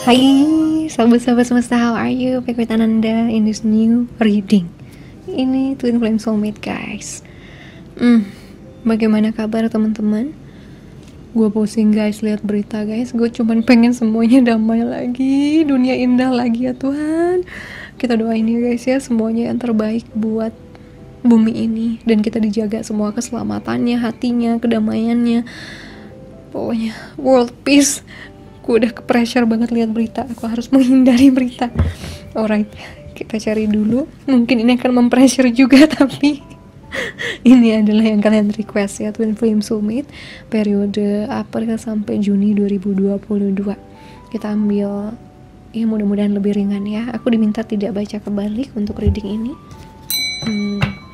Hai sahabat-sahabat semesta, how are you? Back with Ananda in this new reading. Ini Twin Flame Soulmate guys. Bagaimana kabar teman-teman? Gue pusing guys lihat berita guys. Gue cuman pengen semuanya damai lagi, dunia indah lagi ya Tuhan. Kita doain ya guys ya, semuanya yang terbaik buat bumi ini, dan kita dijaga semua keselamatannya, hatinya, kedamaiannya. Pokoknya world peace. Gue udah ke-pressure banget lihat berita. Aku harus menghindari berita. Alright, kita cari dulu. Mungkin ini akan mempressure juga, tapi ini adalah yang kalian request ya, Twin Flame Soulmate periode April sampai Juni 2022. Kita ambil ya mudah-mudahan lebih ringan ya. Aku diminta tidak baca kebalik untuk reading ini.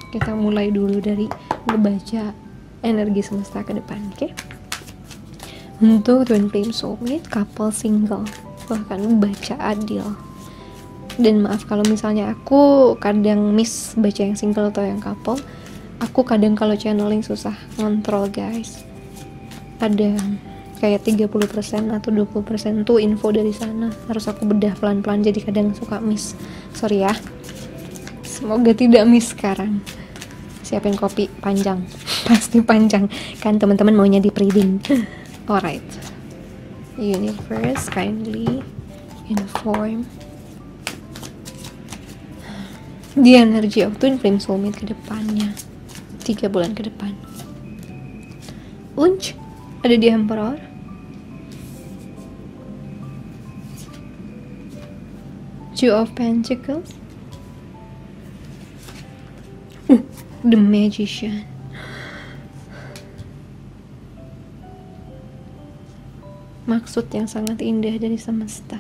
Kita mulai dulu dari membaca energi semesta ke depan, oke? Untuk Twin Flame Soulmate couple single, aku akan baca adil. Dan maaf kalau misalnya aku kadang miss baca yang single atau yang couple. Aku kadang kalau channeling susah ngontrol guys. Ada kayak 30% atau 20% tuh info dari sana, harus aku bedah pelan-pelan, jadi kadang suka miss. Sorry ya. Semoga tidak miss sekarang. Siapin kopi panjang. Pasti panjang. Kan teman-teman maunya di reading. Alright, universe kindly inform the energy of Twin Flame Soulmate ke depannya 3 bulan ke depan. Ada di Emperor, Two of Pentacles, the Magician. Maksud yang sangat indah dari semesta.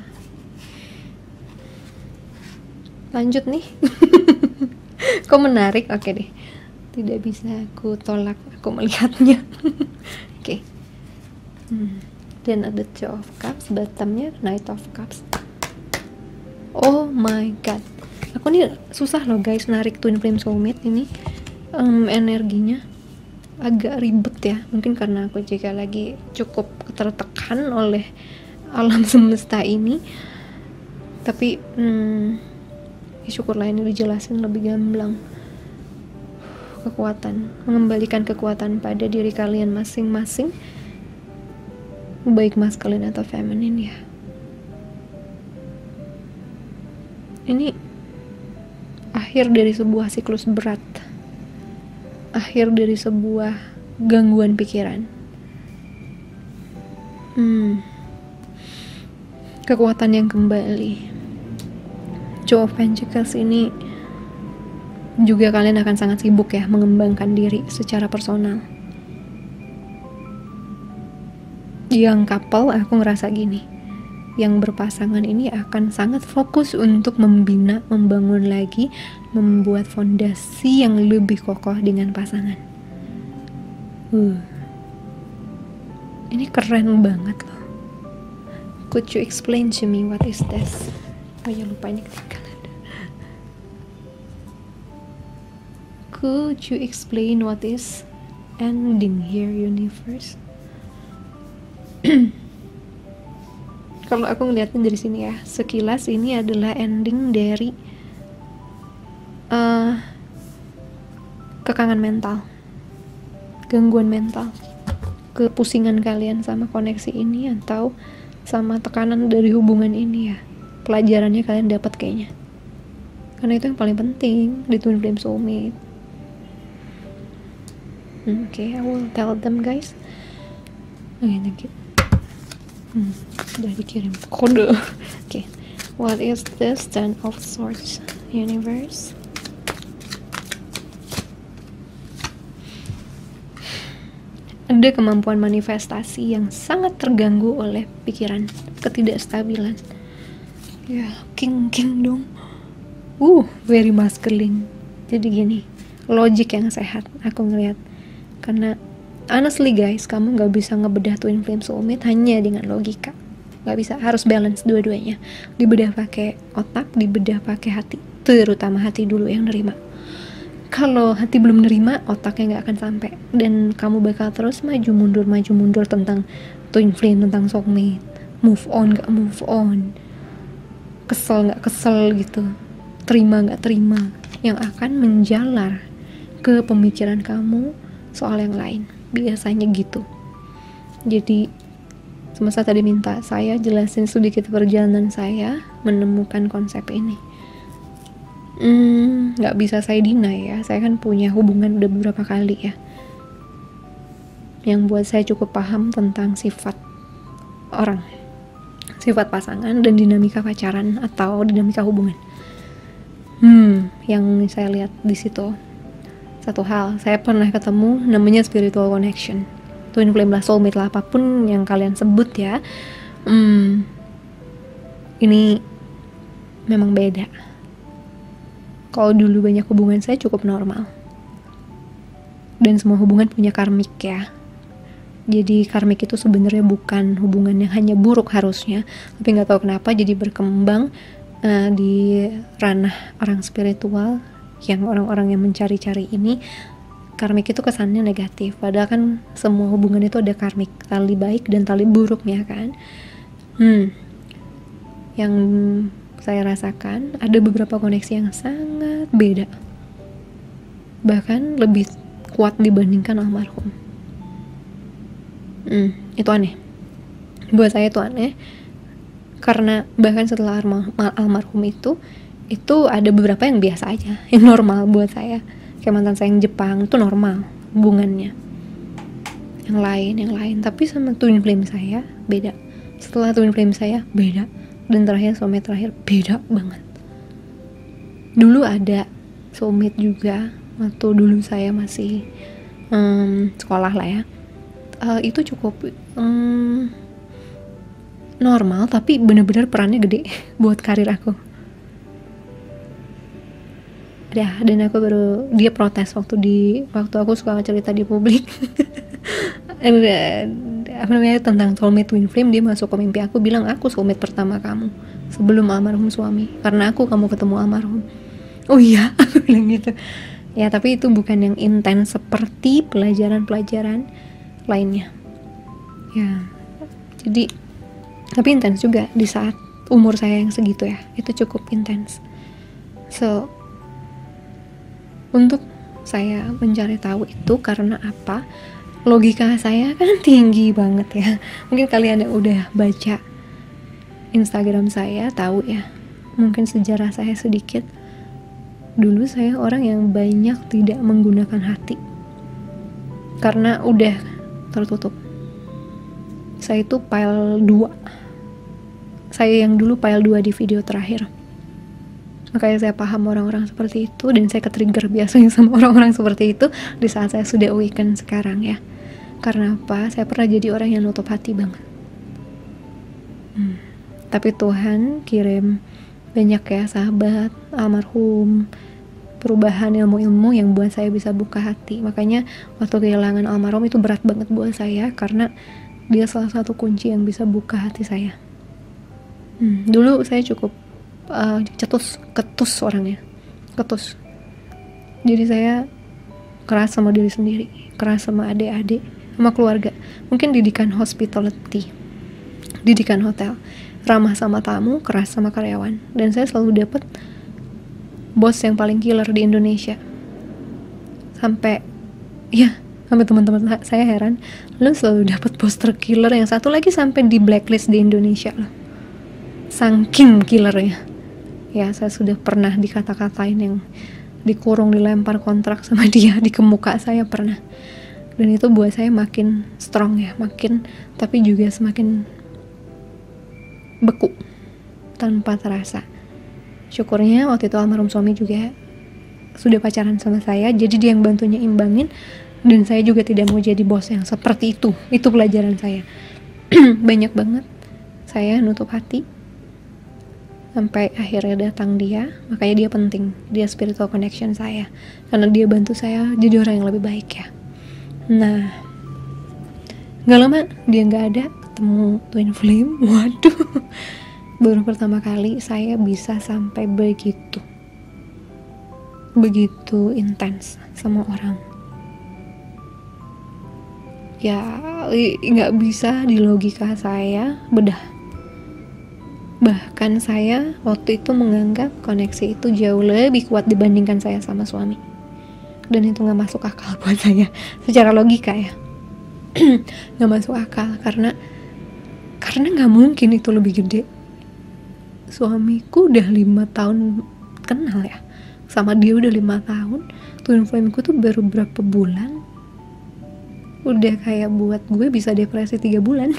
Lanjut nih. Kok menarik? Oke deh. Tidak bisa aku tolak, aku melihatnya. Oke. Dan ada Two of Cups, bottomnya Knight of Cups. Oh my god. Aku nih susah loh guys narik Twin Flame Soulmate ini. Energinya agak ribet ya, mungkin karena aku juga lagi cukup tertekan oleh alam semesta ini. Tapi ya syukurlah ini dijelasin lebih gamblang. Kekuatan, mengembalikan kekuatan pada diri kalian masing-masing, baik maskulin atau feminin ya. Ini akhir dari sebuah siklus berat, akhir dari sebuah gangguan pikiran. Kekuatan yang kembali. Two of Pentacles ini juga kalian akan sangat sibuk ya mengembangkan diri secara personal. Yang couple aku ngerasa gini, yang berpasangan ini akan sangat fokus untuk membina, membangun lagi, membuat fondasi yang lebih kokoh dengan pasangan. Ini keren banget loh. Could you explain to me what is this? Oh ya, lupa ini ketinggalan. Could you explain what is ending here, universe? Kalau aku ngeliatnya dari sini ya, sekilas ini adalah ending dari kekangan mental, gangguan mental, kepusingan kalian sama koneksi ini atau sama tekanan dari hubungan ini ya. Pelajarannya kalian dapat kayaknya, karena itu yang paling penting di Twin Flame Soulmate. Okay, I will tell them guys. Okay, thank you. Udah dikirim kode. Okay, what is this Ten of Swords, universe? Ada kemampuan manifestasi yang sangat terganggu oleh pikiran, ketidakstabilan. Ya, king dong. Very masculine. Jadi gini, logik yang sehat aku ngeliat. Karena honestly guys, kamu gak bisa ngebedah Twin Flame Soulmate hanya dengan logika. Gak bisa, harus balance dua-duanya. Dibedah pakai otak, dibedah pakai hati. Terutama hati dulu yang nerima. Kalau hati belum nerima, otaknya gak akan sampai. Dan kamu bakal terus maju mundur tentang Twin Flame, tentang soulmate. Move on, gak move on. kesel nggak kesel gitu, terima nggak terima, yang akan menjalar ke pemikiran kamu soal yang lain, biasanya gitu. Jadi semesta tadi minta saya jelasin sedikit perjalanan saya menemukan konsep ini. Nggak bisa saya deny ya, saya kan punya hubungan udah beberapa kali ya, yang buat saya cukup paham tentang sifat orang, sifat pasangan dan dinamika pacaran atau dinamika hubungan. Yang saya lihat di situ satu hal, saya pernah ketemu namanya spiritual connection, twin flame lah, soulmate lah, apapun yang kalian sebut ya. Ini memang beda. Kalau dulu banyak hubungan saya cukup normal, dan semua hubungan punya karmik ya. Jadi karmik itu sebenarnya bukan hubungan yang hanya buruk harusnya, tapi nggak tahu kenapa jadi berkembang di ranah orang spiritual, yang orang-orang yang mencari-cari ini, karmik itu kesannya negatif. Padahal kan semua hubungan itu ada karmik, tali baik dan tali buruknya kan. Yang saya rasakan ada beberapa koneksi yang sangat beda, bahkan lebih kuat dibandingkan almarhum. Itu aneh. Buat saya itu aneh, karena bahkan setelah almarhum itu ada beberapa yang biasa aja, yang normal buat saya. Kayak mantan saya yang Jepang itu normal hubungannya. Yang lain, tapi sama twin flame saya beda. Setelah twin flame saya beda, dan terakhir soulmate terakhir beda banget. Dulu ada soulmate juga waktu dulu saya masih sekolah lah ya. Itu cukup normal, tapi bener-bener perannya gede buat karir aku. Dan aku dia protes waktu aku suka cerita di publik tentang soulmate twin flame. Dia masuk ke mimpi aku, bilang aku soulmate pertama kamu sebelum almarhum suami, karena kamu ketemu almarhum. Oh iya, aku bilang gitu ya. Tapi itu bukan yang intens seperti pelajaran-pelajaran lainnya ya. Jadi tapi intens juga di saat umur saya yang segitu ya, itu cukup intens. So untuk saya mencari tahu itu karena apa? Logika saya kan tinggi banget ya. Mungkin kalian yang udah baca Instagram saya tahu ya, mungkin sejarah saya sedikit. Dulu saya orang yang banyak tidak menggunakan hati karena udah tertutup. Saya itu pile 2. Saya yang dulu pile 2 di video terakhir. Makanya saya paham orang-orang seperti itu, dan saya ketrigger biasanya sama orang-orang seperti itu di saat saya sudah awaken sekarang ya. Karena apa? Saya pernah jadi orang yang nutup hati banget. Tapi Tuhan kirim banyak ya sahabat, almarhum, perubahan ilmu-ilmu yang buat saya bisa buka hati. Makanya waktu kehilangan almarhum itu berat banget buat saya, karena dia salah satu kunci yang bisa buka hati saya. Dulu saya cukup ketus orangnya, ketus. Jadi saya keras sama diri sendiri, keras sama adik-adik, sama keluarga. Mungkin didikan hospitality, didikan hotel, ramah sama tamu, keras sama karyawan. Dan saya selalu dapet bos yang paling killer di Indonesia. Sampai teman-teman saya heran, lu selalu dapet bos terkiller, yang satu lagi sampai di blacklist di Indonesia loh, saking killernya. Ya, saya sudah pernah dikata-katain, yang dikurung, dilempar kontrak sama dia di muka saya pernah. Dan itu buat saya makin strong ya, tapi juga semakin beku tanpa terasa. Syukurnya waktu itu almarhum suami juga sudah pacaran sama saya, jadi dia yang bantunya imbangin, dan saya juga tidak mau jadi bos yang seperti itu. Itu pelajaran saya. Banyak banget saya nutup hati sampai akhirnya datang dia. Makanya dia penting, dia spiritual connection saya, karena dia bantu saya jadi orang yang lebih baik ya. Nah, gak lama dia gak ada, ketemu twin flame. Waduh, baru pertama kali saya bisa sampai begitu intens sama orang. Ya gak bisa di logika saya bedah. Bahkan saya waktu itu menganggap koneksi itu jauh lebih kuat dibandingkan saya sama suami. Dan itu gak masuk akal buat saya secara logika ya. Gak masuk akal karena gak mungkin itu lebih gede. Suamiku udah 5 tahun kenal ya, sama dia udah 5 tahun. Twin flame ku tuh baru berapa bulan udah kayak buat gue bisa depresi 3 bulan.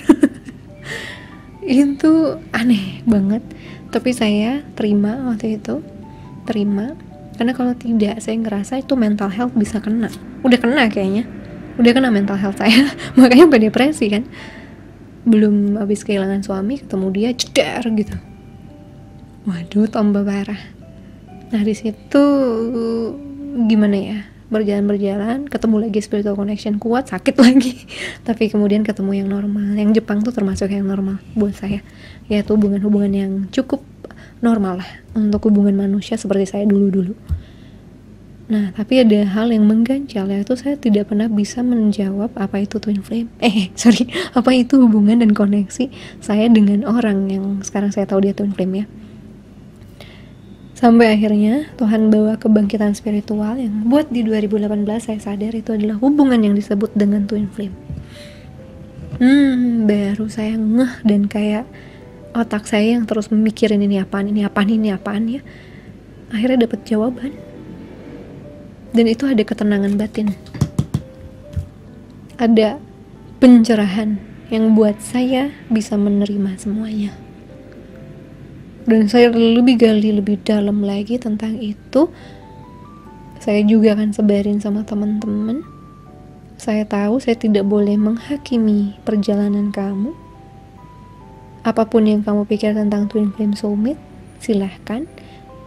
Itu aneh banget. Tapi saya terima waktu itu, karena kalau tidak saya ngerasa itu mental health bisa kena. Udah kena kayaknya, udah kena mental health saya. Makanya sampai depresi kan. Belum habis kehilangan suami ketemu dia ceder gitu, waduh tambah parah. Nah di situ gimana ya, berjalan ketemu lagi spiritual connection kuat, sakit lagi. Tapi kemudian ketemu yang normal. Yang Jepang tuh termasuk yang normal buat saya, yaitu hubungan yang cukup normal lah untuk hubungan manusia seperti saya dulu. Nah tapi ada hal yang mengganjal, yaitu saya tidak pernah bisa menjawab apa itu twin flame, apa itu hubungan dan koneksi saya dengan orang yang sekarang saya tahu dia twin flame ya. Sampai akhirnya Tuhan bawa kebangkitan spiritual yang buat di 2018 saya sadar itu adalah hubungan yang disebut dengan twin flame. Baru saya ngeh, dan kayak otak saya yang terus memikirin ini apaan ya, akhirnya dapat jawaban. Dan itu ada ketenangan batin, ada pencerahan yang buat saya bisa menerima semuanya. Dan saya lebih gali lebih dalam lagi tentang itu. Saya juga akan sebarin sama teman-teman. Saya tahu saya tidak boleh menghakimi perjalanan kamu. Apapun yang kamu pikir tentang twin flame soulmate, silahkan.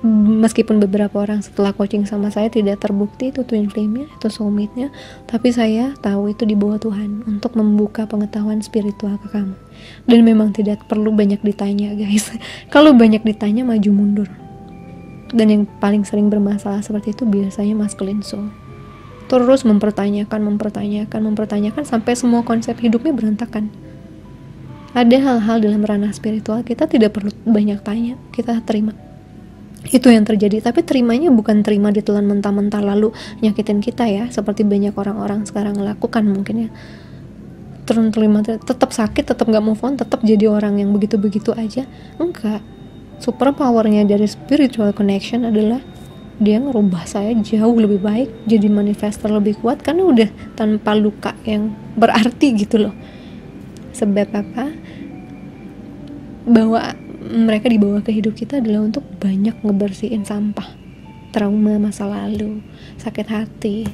Meskipun beberapa orang setelah coaching sama saya tidak terbukti itu twin flame-nya, itu soulmate-nya, tapi saya tahu itu di bawah Tuhan untuk membuka pengetahuan spiritual ke kamu. Dan memang tidak perlu banyak ditanya guys. Kalau banyak ditanya maju mundur. Dan yang paling sering bermasalah seperti itu biasanya masculine soul. Terus mempertanyakan sampai semua konsep hidupnya berantakan. Ada hal-hal dalam ranah spiritual kita tidak perlu banyak tanya, kita terima. Itu yang terjadi, tapi terimanya bukan terima ditelan mentah-mentah lalu nyakitin kita ya, seperti banyak orang-orang sekarang lakukan mungkin ya. Terima, tetap sakit, tetap gak move on, tetap jadi orang yang begitu-begitu aja. Enggak. Super powernya dari spiritual connection adalah dia ngerubah saya jauh lebih baik, jadi manifestor lebih kuat, karena udah tanpa luka yang berarti gitu loh. Sebab apa? Bahwa mereka dibawa ke hidup kita adalah untuk banyak ngebersihin sampah, trauma masa lalu, sakit hati,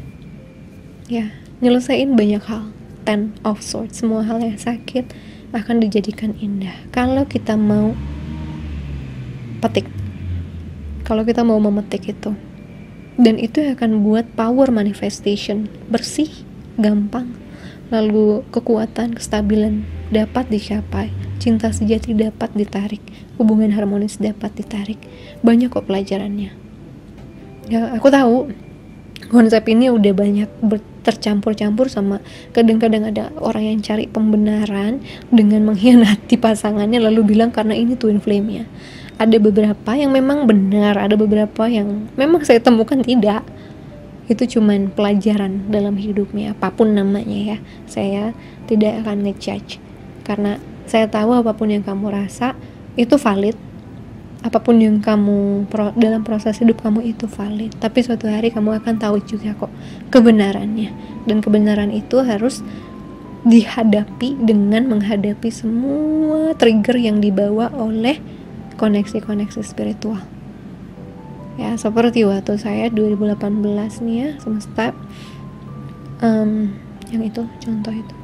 ya, nyelesain banyak hal. 10 of swords, semua hal yang sakit akan dijadikan indah kalau kita mau petik, kalau kita mau memetik itu. Dan itu akan buat power manifestation bersih, gampang, lalu kekuatan, kestabilan dapat dicapai, cinta sejati dapat ditarik, hubungan harmonis dapat ditarik. Banyak kok pelajarannya ya. Aku tahu konsep ini udah banyak tercampur-campur sama, kadang-kadang ada orang yang cari pembenaran dengan mengkhianati pasangannya lalu bilang karena ini twin flame-nya. Ada beberapa yang memang benar, ada beberapa yang memang saya temukan tidak. Itu cuman pelajaran dalam hidupnya, apapun namanya ya. Saya tidak akan ngejudge, karena saya tahu apapun yang kamu rasa itu valid, apapun yang kamu dalam proses hidup kamu itu valid. Tapi suatu hari kamu akan tahu juga kok kebenarannya, dan kebenaran itu harus dihadapi dengan menghadapi semua trigger yang dibawa oleh koneksi-koneksi spiritual. Ya, seperti waktu saya 2018 nih ya, semesta yang itu contoh itu.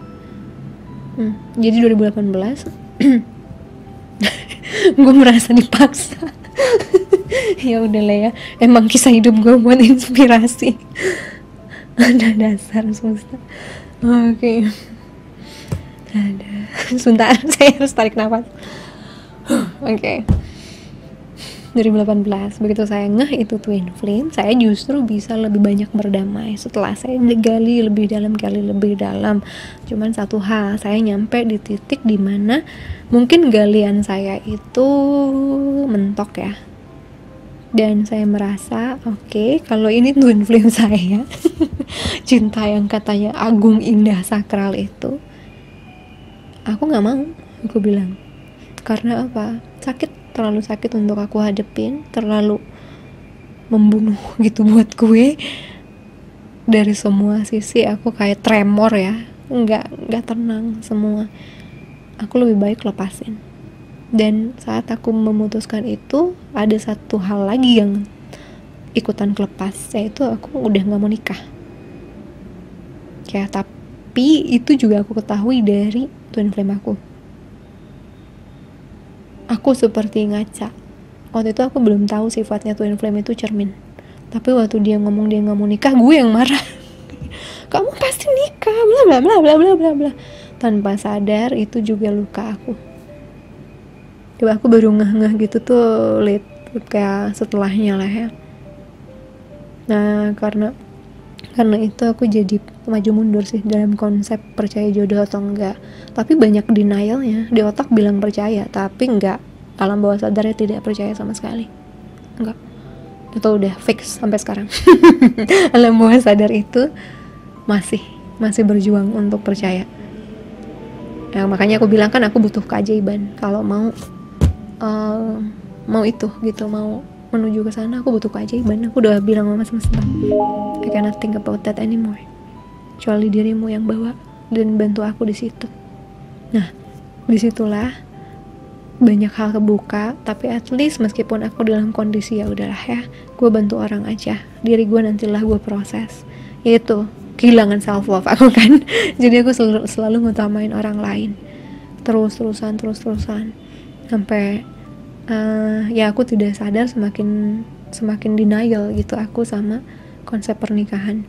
Jadi 2018 gue merasa dipaksa. Ya udahlah ya, emang kisah hidup gue buat inspirasi. Ada dasar semesta. Oke. Ada. Sebentar, saya harus tarik nafas. Oke. 2018 begitu saya ngeh itu twin flame, saya justru bisa lebih banyak berdamai setelah saya gali lebih dalam. Cuman satu hal, saya nyampe di titik dimana mungkin galian saya itu mentok ya, dan saya merasa oke, kalau ini twin flame saya cinta yang katanya agung, indah, sakral itu, aku nggak mau, aku bilang. Karena apa? Terlalu sakit untuk aku hadepin, terlalu membunuh gitu buat gue. Dari semua sisi aku kayak tremor ya, nggak tenang semua. Aku lebih baik lepasin. Dan saat aku memutuskan itu, ada satu hal lagi yang ikutan kelepas, yaitu aku udah nggak mau nikah. Ya, tapi itu juga aku ketahui dari twin flame aku. Aku seperti ngaca. Waktu itu aku belum tahu sifatnya twin flame itu cermin. Tapi waktu dia ngomong dia nggak mau nikah, gue yang marah. Kamu pasti nikah, bla bla bla bla bla bla bla. Tanpa sadar itu juga luka aku. Coba aku baru ngeh gitu tuh, kayak setelahnya lah ya. Nah, karena itu aku jadi maju mundur sih dalam konsep percaya jodoh atau enggak. Tapi banyak denialnya. Di otak bilang percaya, tapi enggak. Alam bawah sadarnya tidak percaya sama sekali. Enggak. Itu udah fix sampai sekarang. Alam bawah sadar itu masih berjuang untuk percaya. Ya, makanya aku bilang kan aku butuh keajaiban. Kalau mau itu gitu, mau menuju ke sana, aku butuh keajaiban. Aku udah bilang sama semesta, I cannot think about that anymore, kecuali dirimu yang bawa dan bantu aku di situ. Nah, disitulah banyak hal kebuka. Tapi at least meskipun aku dalam kondisi ya udahlah ya, gue bantu orang aja, diri gue nantilah gue proses. Yaitu kehilangan self love aku kan. Jadi aku selalu ngutamain orang lain terus-terusan sampai ya aku tidak sadar semakin denial gitu aku sama konsep pernikahan.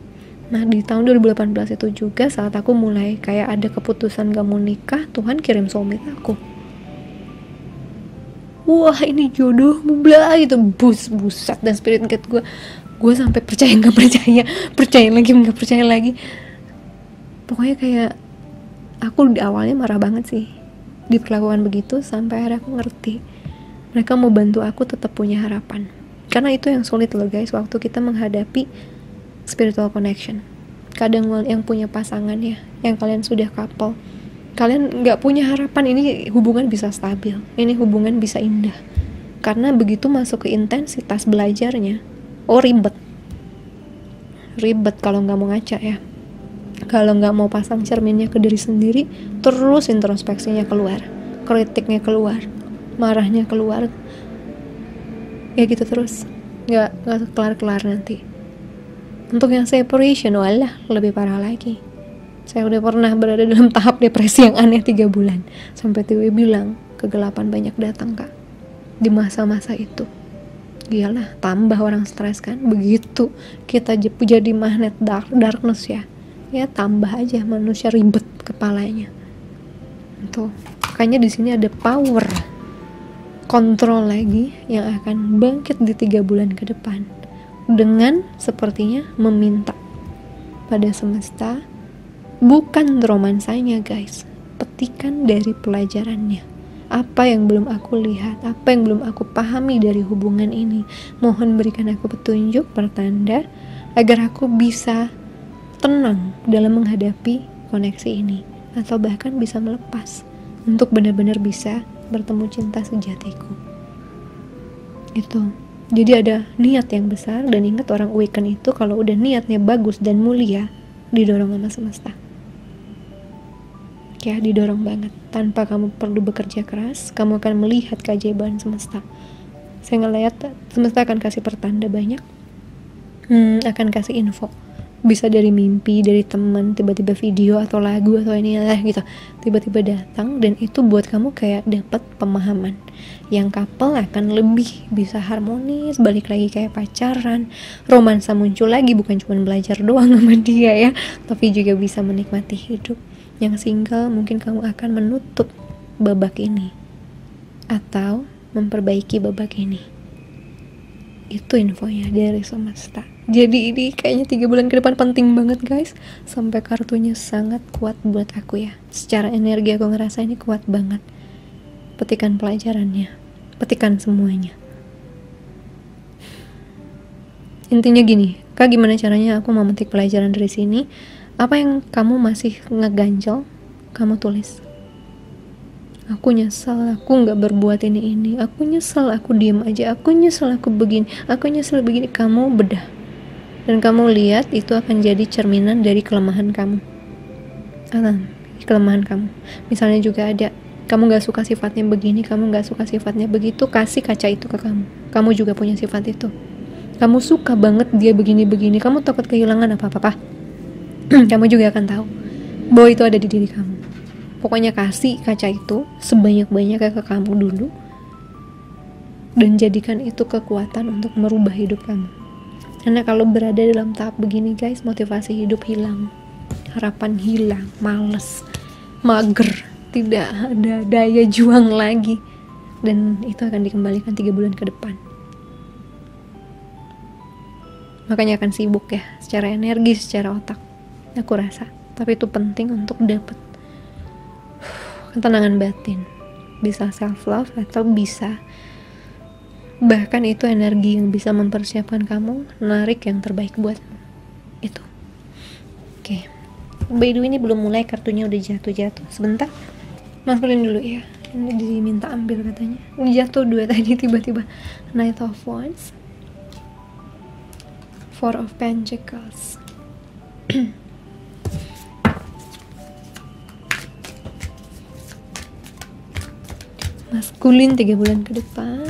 Nah, di tahun 2018 itu juga saat aku mulai kayak ada keputusan gak mau nikah, Tuhan kirim soulmate aku. Wah, ini jodoh bla gitu, buset. Dan spirit guide gue sampai percaya nggak percaya lagi. Pokoknya kayak aku di awalnya marah banget sih diperlakukan begitu, sampai akhirnya aku ngerti mereka mau bantu aku tetap punya harapan. Karena itu yang sulit loh guys, waktu kita menghadapi spiritual connection. Kadang yang punya pasangan ya, yang kalian sudah couple, kalian gak punya harapan ini hubungan bisa stabil, ini hubungan bisa indah. Karena begitu masuk ke intensitas belajarnya, ribet kalau gak mau ngaca ya. Kalau gak mau pasang cerminnya ke diri sendiri, terus introspeksinya keluar, kritiknya keluar, marahnya keluar, ya gitu terus, gak kelar-kelar nanti. Untuk yang separation, walah lebih parah lagi. Saya udah pernah berada dalam tahap depresi yang aneh 3 bulan. Sampai Tiwi bilang, kegelapan banyak datang kak di masa-masa itu. Iyalah, tambah orang stres kan. Begitu kita jadi magnet darkness ya, tambah aja manusia ribet kepalanya. Tuh, makanya di sini ada power kontrol lagi yang akan bangkit di 3 bulan ke depan. Dengan sepertinya meminta pada semesta, bukan romansanya guys, petikan dari pelajarannya. Apa yang belum aku lihat, apa yang belum aku pahami dari hubungan ini, mohon berikan aku petunjuk, pertanda, agar aku bisa tenang dalam menghadapi koneksi ini, atau bahkan bisa melepas untuk benar-benar bisa bertemu cinta sejatiku. Itu. Jadi ada niat yang besar, dan ingat orang awaken itu kalau udah niatnya bagus dan mulia, didorong sama semesta. Ya, didorong banget. Tanpa kamu perlu bekerja keras, kamu akan melihat keajaiban semesta. Saya ngeliat semesta akan kasih pertanda banyak, akan kasih info. Bisa dari mimpi, dari teman, tiba-tiba video atau lagu atau inilah gitu, tiba-tiba datang, dan itu buat kamu kayak dapat pemahaman. Yang couple akan lebih bisa harmonis, balik lagi kayak pacaran, romansa muncul lagi, bukan cuma belajar doang sama dia ya, tapi juga bisa menikmati hidup. Yang single mungkin kamu akan menutup babak ini atau memperbaiki babak ini. Itu infonya dari semesta. Jadi ini kayaknya 3 bulan ke depan penting banget guys. Sampai kartunya sangat kuat buat aku ya. Secara energi aku ngerasa ini kuat banget. Petikan pelajarannya, petikan semuanya. Intinya gini, Kak, gimana caranya aku mau memetik pelajaran dari sini? Apa yang kamu masih ngeganjel, kamu tulis. Aku nyesel, aku nggak berbuat ini. Aku nyesel, aku diem aja. Aku nyesel, aku begini. Aku nyesel begini. Kamu bedah, dan kamu lihat itu akan jadi cerminan dari kelemahan kamu. Kelemahan kamu. Misalnya juga ada, kamu nggak suka sifatnya begini, kamu nggak suka sifatnya begitu. Kasih kaca itu ke kamu. Kamu juga punya sifat itu. Kamu suka banget dia begini-begini. Kamu takut kehilangan apa-apa. Kamu juga akan tahu bahwa itu ada di diri kamu. Pokoknya kasih kaca itu sebanyak-banyaknya ke kamu dulu, dan jadikan itu kekuatan untuk merubah hidup kamu. Karena kalau berada dalam tahap begini guys, motivasi hidup hilang, harapan hilang, males, mager, tidak ada daya juang lagi, dan itu akan dikembalikan 3 bulan ke depan. Makanya akan sibuk ya, secara energi, secara otak, aku rasa. Tapi itu penting untuk dapat ketenangan batin. Bisa self love atau bisa bahkan itu energi yang bisa mempersiapkan kamu narik yang terbaik buatmu. Itu. Oke. By the way, ini belum mulai, kartunya udah jatuh. Sebentar. Maskulin dulu ya. Ini diminta ambil katanya. Ini jatuh 2 tadi tiba-tiba. Knight of Wands. 4 of Pentacles. Maskulin 3 bulan ke depan.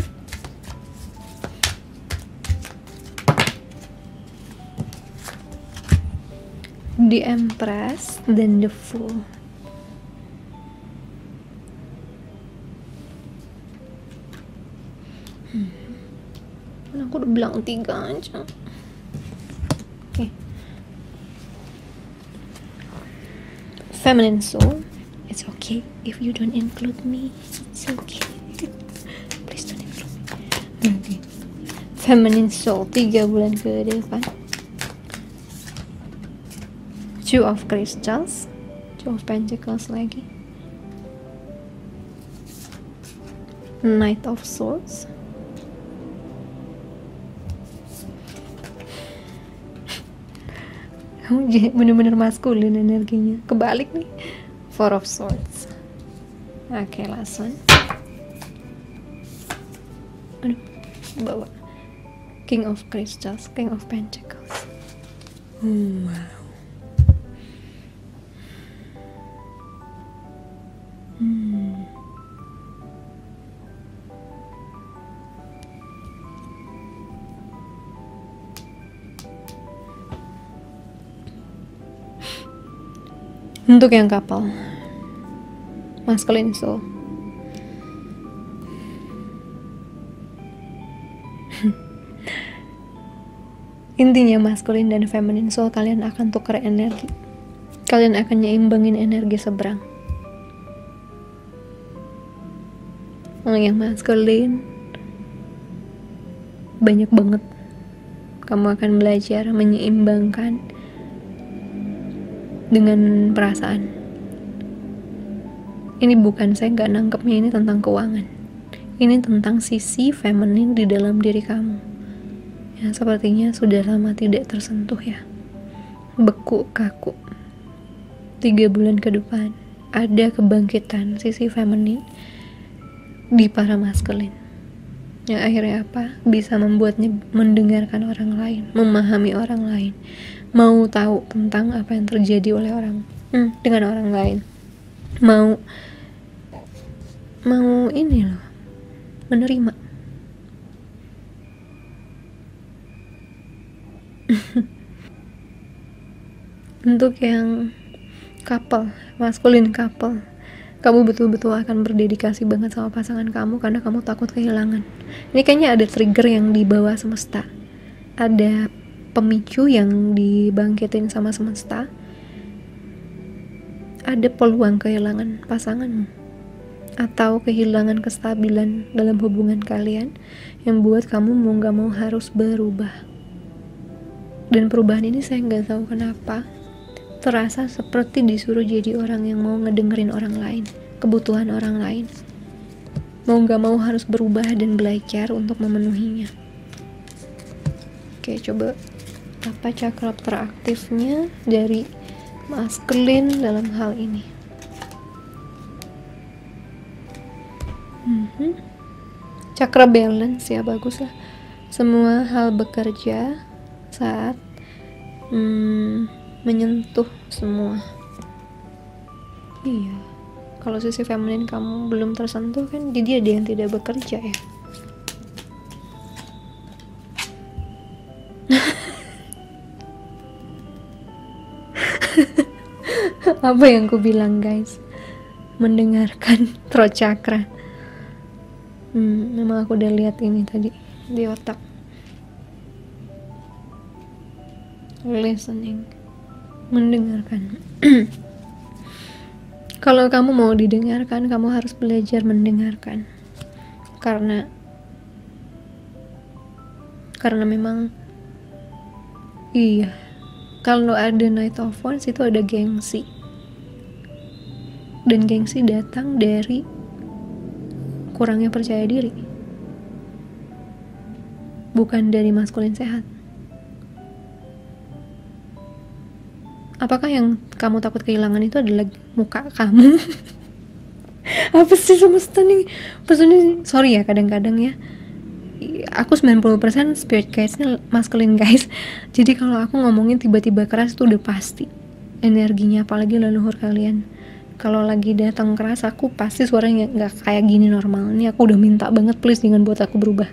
The Empress dan The Fool. Aku udah bilang 3 aja. Oke. Feminine Soul. It's okay if you don't include me. It's okay. Please don't include me. Okay. Feminine Soul 3 bulan ke depan. Two of Crystals, 2 of Pentacles lagi. Knight of Swords. Kamu bener-bener maskulin energinya. Kebalik nih. 4 of Swords. Oke, last one. Aduh, bawa. King of Crystals, King of Pentacles. Wow. Untuk yang couple, masculine soul. Intinya masculine dan feminine soul, kalian akan tukar energi. Kalian akan nyeimbangin energi seberang. Yang masculine banyak banget. Kamu akan belajar menyeimbangkan dengan perasaan. Ini bukan, saya nggak nangkepnya ini tentang keuangan. Ini tentang sisi feminin di dalam diri kamu yang sepertinya sudah lama tidak tersentuh ya. Beku, kaku. 3 bulan ke depan ada kebangkitan sisi feminin di para maskulin. Yang akhirnya apa? Bisa membuatnya mendengarkan orang lain, memahami orang lain, mau tahu tentang apa yang terjadi oleh orang dengan orang lain, mau ini loh, menerima. Untuk yang couple, maskulin couple, kamu betul-betul akan berdedikasi banget sama pasangan kamu karena kamu takut kehilangan. Ini kayaknya ada trigger yang dibawa semesta, ada pemicu yang dibangkitin sama semesta, ada peluang kehilangan pasanganmu, atau kehilangan kestabilan dalam hubungan kalian yang buat kamu mau gak mau harus berubah. Dan perubahan ini saya gak tahu kenapa terasa seperti disuruh jadi orang yang mau ngedengerin orang lain, kebutuhan orang lain. Mau gak mau harus berubah dan belajar untuk memenuhinya. Oke, coba apa cakra teraktifnya dari maskulin dalam hal ini. Cakra balance ya, bagus lah. Semua hal bekerja saat menyentuh semua. Iya, kalau sisi feminin kamu belum tersentuh kan, jadi ada yang tidak bekerja ya. Apa yang ku bilang guys, mendengarkan throat chakra. Memang aku udah lihat ini tadi di otak. Listening, mendengarkan. Kalau kamu mau didengarkan, kamu harus belajar mendengarkan. Karena memang iya, kalau ada Knight of Wands itu ada gengsi. Dan gengsi datang dari kurangnya percaya diri, bukan dari maskulin sehat. Apakah yang kamu takut kehilangan itu adalah muka kamu? Apa sih semesta nih pesannya? Sorry ya, kadang-kadang ya aku 90% spirit guides-nya maskulin guys. Jadi kalau aku ngomongin tiba-tiba keras itu udah pasti energinya, apalagi leluhur kalian. Kalau lagi datang keras, aku pasti suaranya nggak kayak gini normal. Ini aku udah minta banget, please jangan buat aku berubah.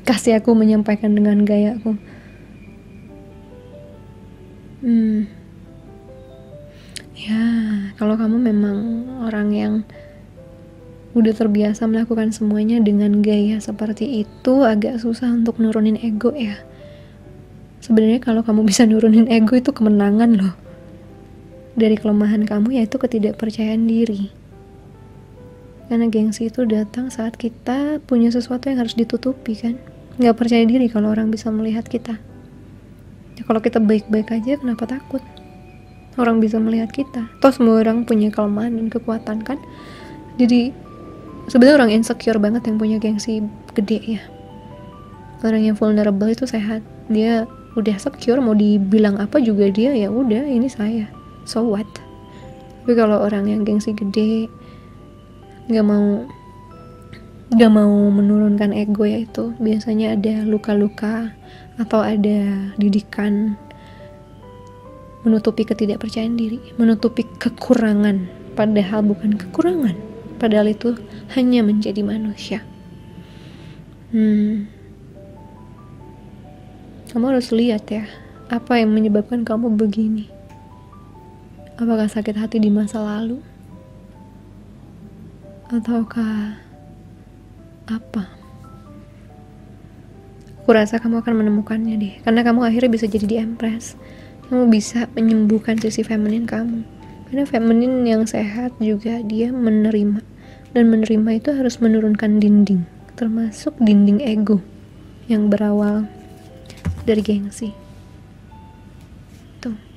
Kasih aku menyampaikan dengan gaya aku. Ya, kalau kamu memang orang yang udah terbiasa melakukan semuanya dengan gaya seperti itu, agak susah untuk nurunin ego ya. Sebenarnya kalau kamu bisa nurunin ego itu kemenangan loh. Dari kelemahan kamu yaitu ketidakpercayaan diri. Karena gengsi itu datang saat kita punya sesuatu yang harus ditutupi kan. Gak percaya diri kalau orang bisa melihat kita. Ya, kalau kita baik-baik aja kenapa takut? Orang bisa melihat kita. Toh semua orang punya kelemahan dan kekuatan kan. Jadi sebenarnya orang insecure banget yang punya gengsi gede ya. Orang yang vulnerable itu sehat. Dia udah secure, mau dibilang apa juga dia ya udah ini saya. So what? Tapi kalau orang yang gengsi gede, gak mau menurunkan ego ya, itu biasanya ada luka-luka atau ada didikan menutupi ketidakpercayaan diri, menutupi kekurangan, padahal bukan kekurangan, padahal itu hanya menjadi manusia. Kamu harus lihat ya, apa yang menyebabkan kamu begini. Apakah sakit hati di masa lalu? Ataukah apa? Aku rasa kamu akan menemukannya deh. Karena kamu akhirnya bisa jadi di Empress. Kamu bisa menyembuhkan sisi feminin kamu. Karena feminin yang sehat juga dia menerima. Dan menerima itu harus menurunkan dinding. Termasuk dinding ego. Yang berawal dari gengsi. Tuh.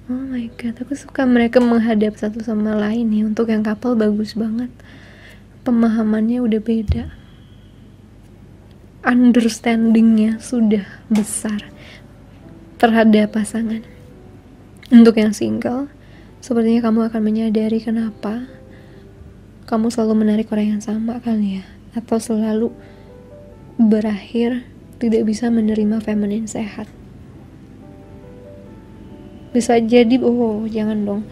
Oh my god, aku suka mereka menghadap satu sama lain nih. Untuk yang couple bagus banget. Pemahamannya udah beda. Understandingnya sudah besar terhadap pasangan. Untuk yang single, sepertinya kamu akan menyadari kenapa kamu selalu menarik orang yang sama kali ya. Atau selalu berakhir tidak bisa menerima feminin sehat. Bisa jadi, jangan dong.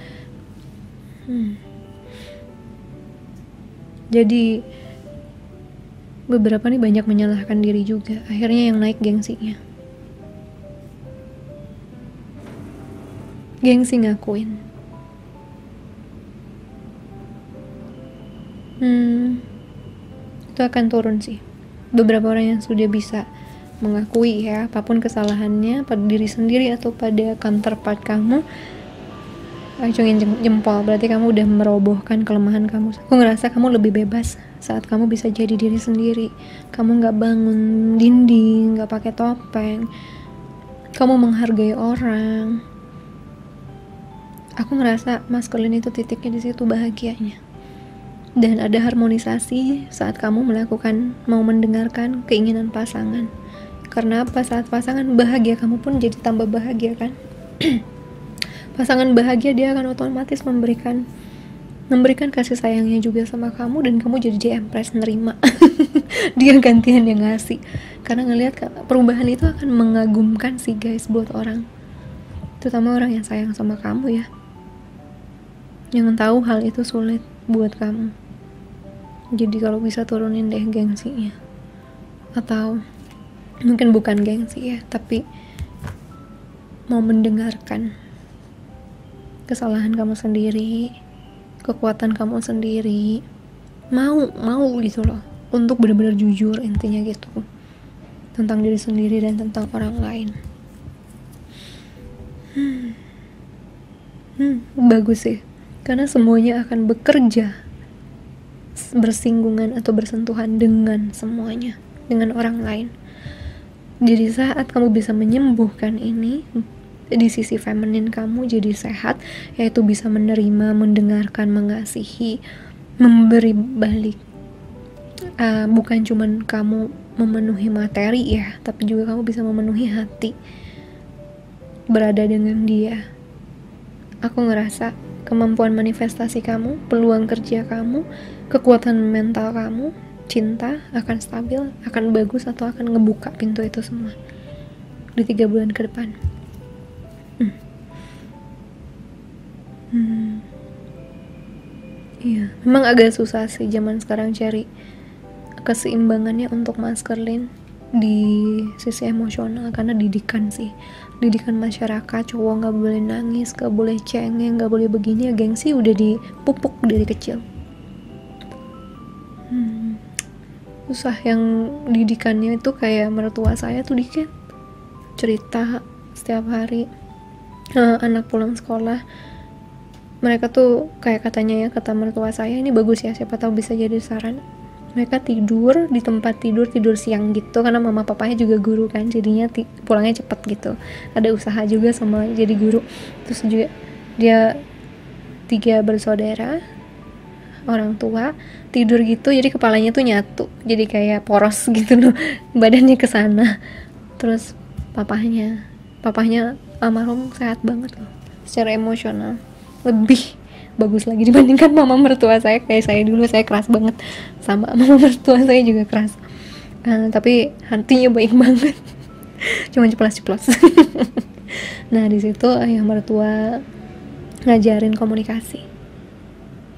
Jadi beberapa nih banyak menyalahkan diri juga. Akhirnya yang naik gengsinya. Gengsi ngakuin. Itu akan turun sih. Beberapa orang yang sudah bisa mengakui ya, apapun kesalahannya pada diri sendiri atau pada counterpart kamu, acungin jempol, berarti kamu udah merobohkan kelemahan kamu. Aku ngerasa kamu lebih bebas saat kamu bisa jadi diri sendiri. Kamu nggak bangun dinding, nggak pakai topeng. Kamu menghargai orang. Aku ngerasa maskulin itu titiknya di situ bahagianya. Dan ada harmonisasi saat kamu mau mendengarkan keinginan pasangan. Karena apa? Saat pasangan bahagia, kamu pun jadi tambah bahagia kan? Pasangan bahagia, dia akan otomatis memberikan kasih sayangnya juga sama kamu, dan kamu jadi diempress, nerima. Dia gantian yang ngasih. Karena ngelihat perubahan itu akan mengagumkan sih guys buat orang, terutama orang yang sayang sama kamu ya, yang tahu hal itu sulit buat kamu. Jadi kalau bisa turunin deh gengsinya, atau mungkin bukan gengsi ya, tapi mau mendengarkan kesalahan kamu sendiri, kekuatan kamu sendiri, mau gitu loh, untuk benar-benar jujur, intinya gitu, tentang diri sendiri dan tentang orang lain. Bagus sih, karena semuanya akan bekerja bersinggungan atau bersentuhan dengan semuanya, dengan orang lain. Jadi saat kamu bisa menyembuhkan ini di sisi feminin kamu jadi sehat, yaitu bisa menerima, mendengarkan, mengasihi, memberi balik. Bukan cuman kamu memenuhi materi ya, tapi juga kamu bisa memenuhi hati, berada dengan dia. Aku ngerasa kemampuan manifestasi kamu, peluang kerja kamu, kekuatan mental kamu, cinta akan stabil, akan bagus, atau akan ngebuka pintu itu semua di 3 bulan ke depan. Iya, memang agak susah sih zaman sekarang cari keseimbangannya untuk maskulin di sisi emosional, karena didikan masyarakat, cowok nggak boleh nangis, nggak boleh cengeng, nggak boleh begini ya, gengsi udah dipupuk dari kecil. Susah. Yang didikannya itu kayak mertua saya tuh dikit cerita setiap hari, anak pulang sekolah, mereka tuh kayak katanya ya, kata mertua saya, ini bagus ya, siapa tahu bisa jadi saran. Mereka tidur di tempat tidur siang gitu, karena mama papanya juga guru kan, jadinya pulangnya cepet gitu. Ada usaha juga sama jadi guru. Terus juga dia 3 bersaudara, orang tua, tidur gitu, jadi kepalanya tuh nyatu, jadi kayak poros gitu loh, badannya ke sana. Terus papahnya almarhum sehat banget loh, secara emosional lebih bagus lagi dibandingkan mama mertua saya. Kayak saya dulu, saya keras banget sama mama mertua saya, juga keras, tapi hatinya baik banget. Cuma ceplas-ceplos. Nah di situ ayah mertua ngajarin komunikasi.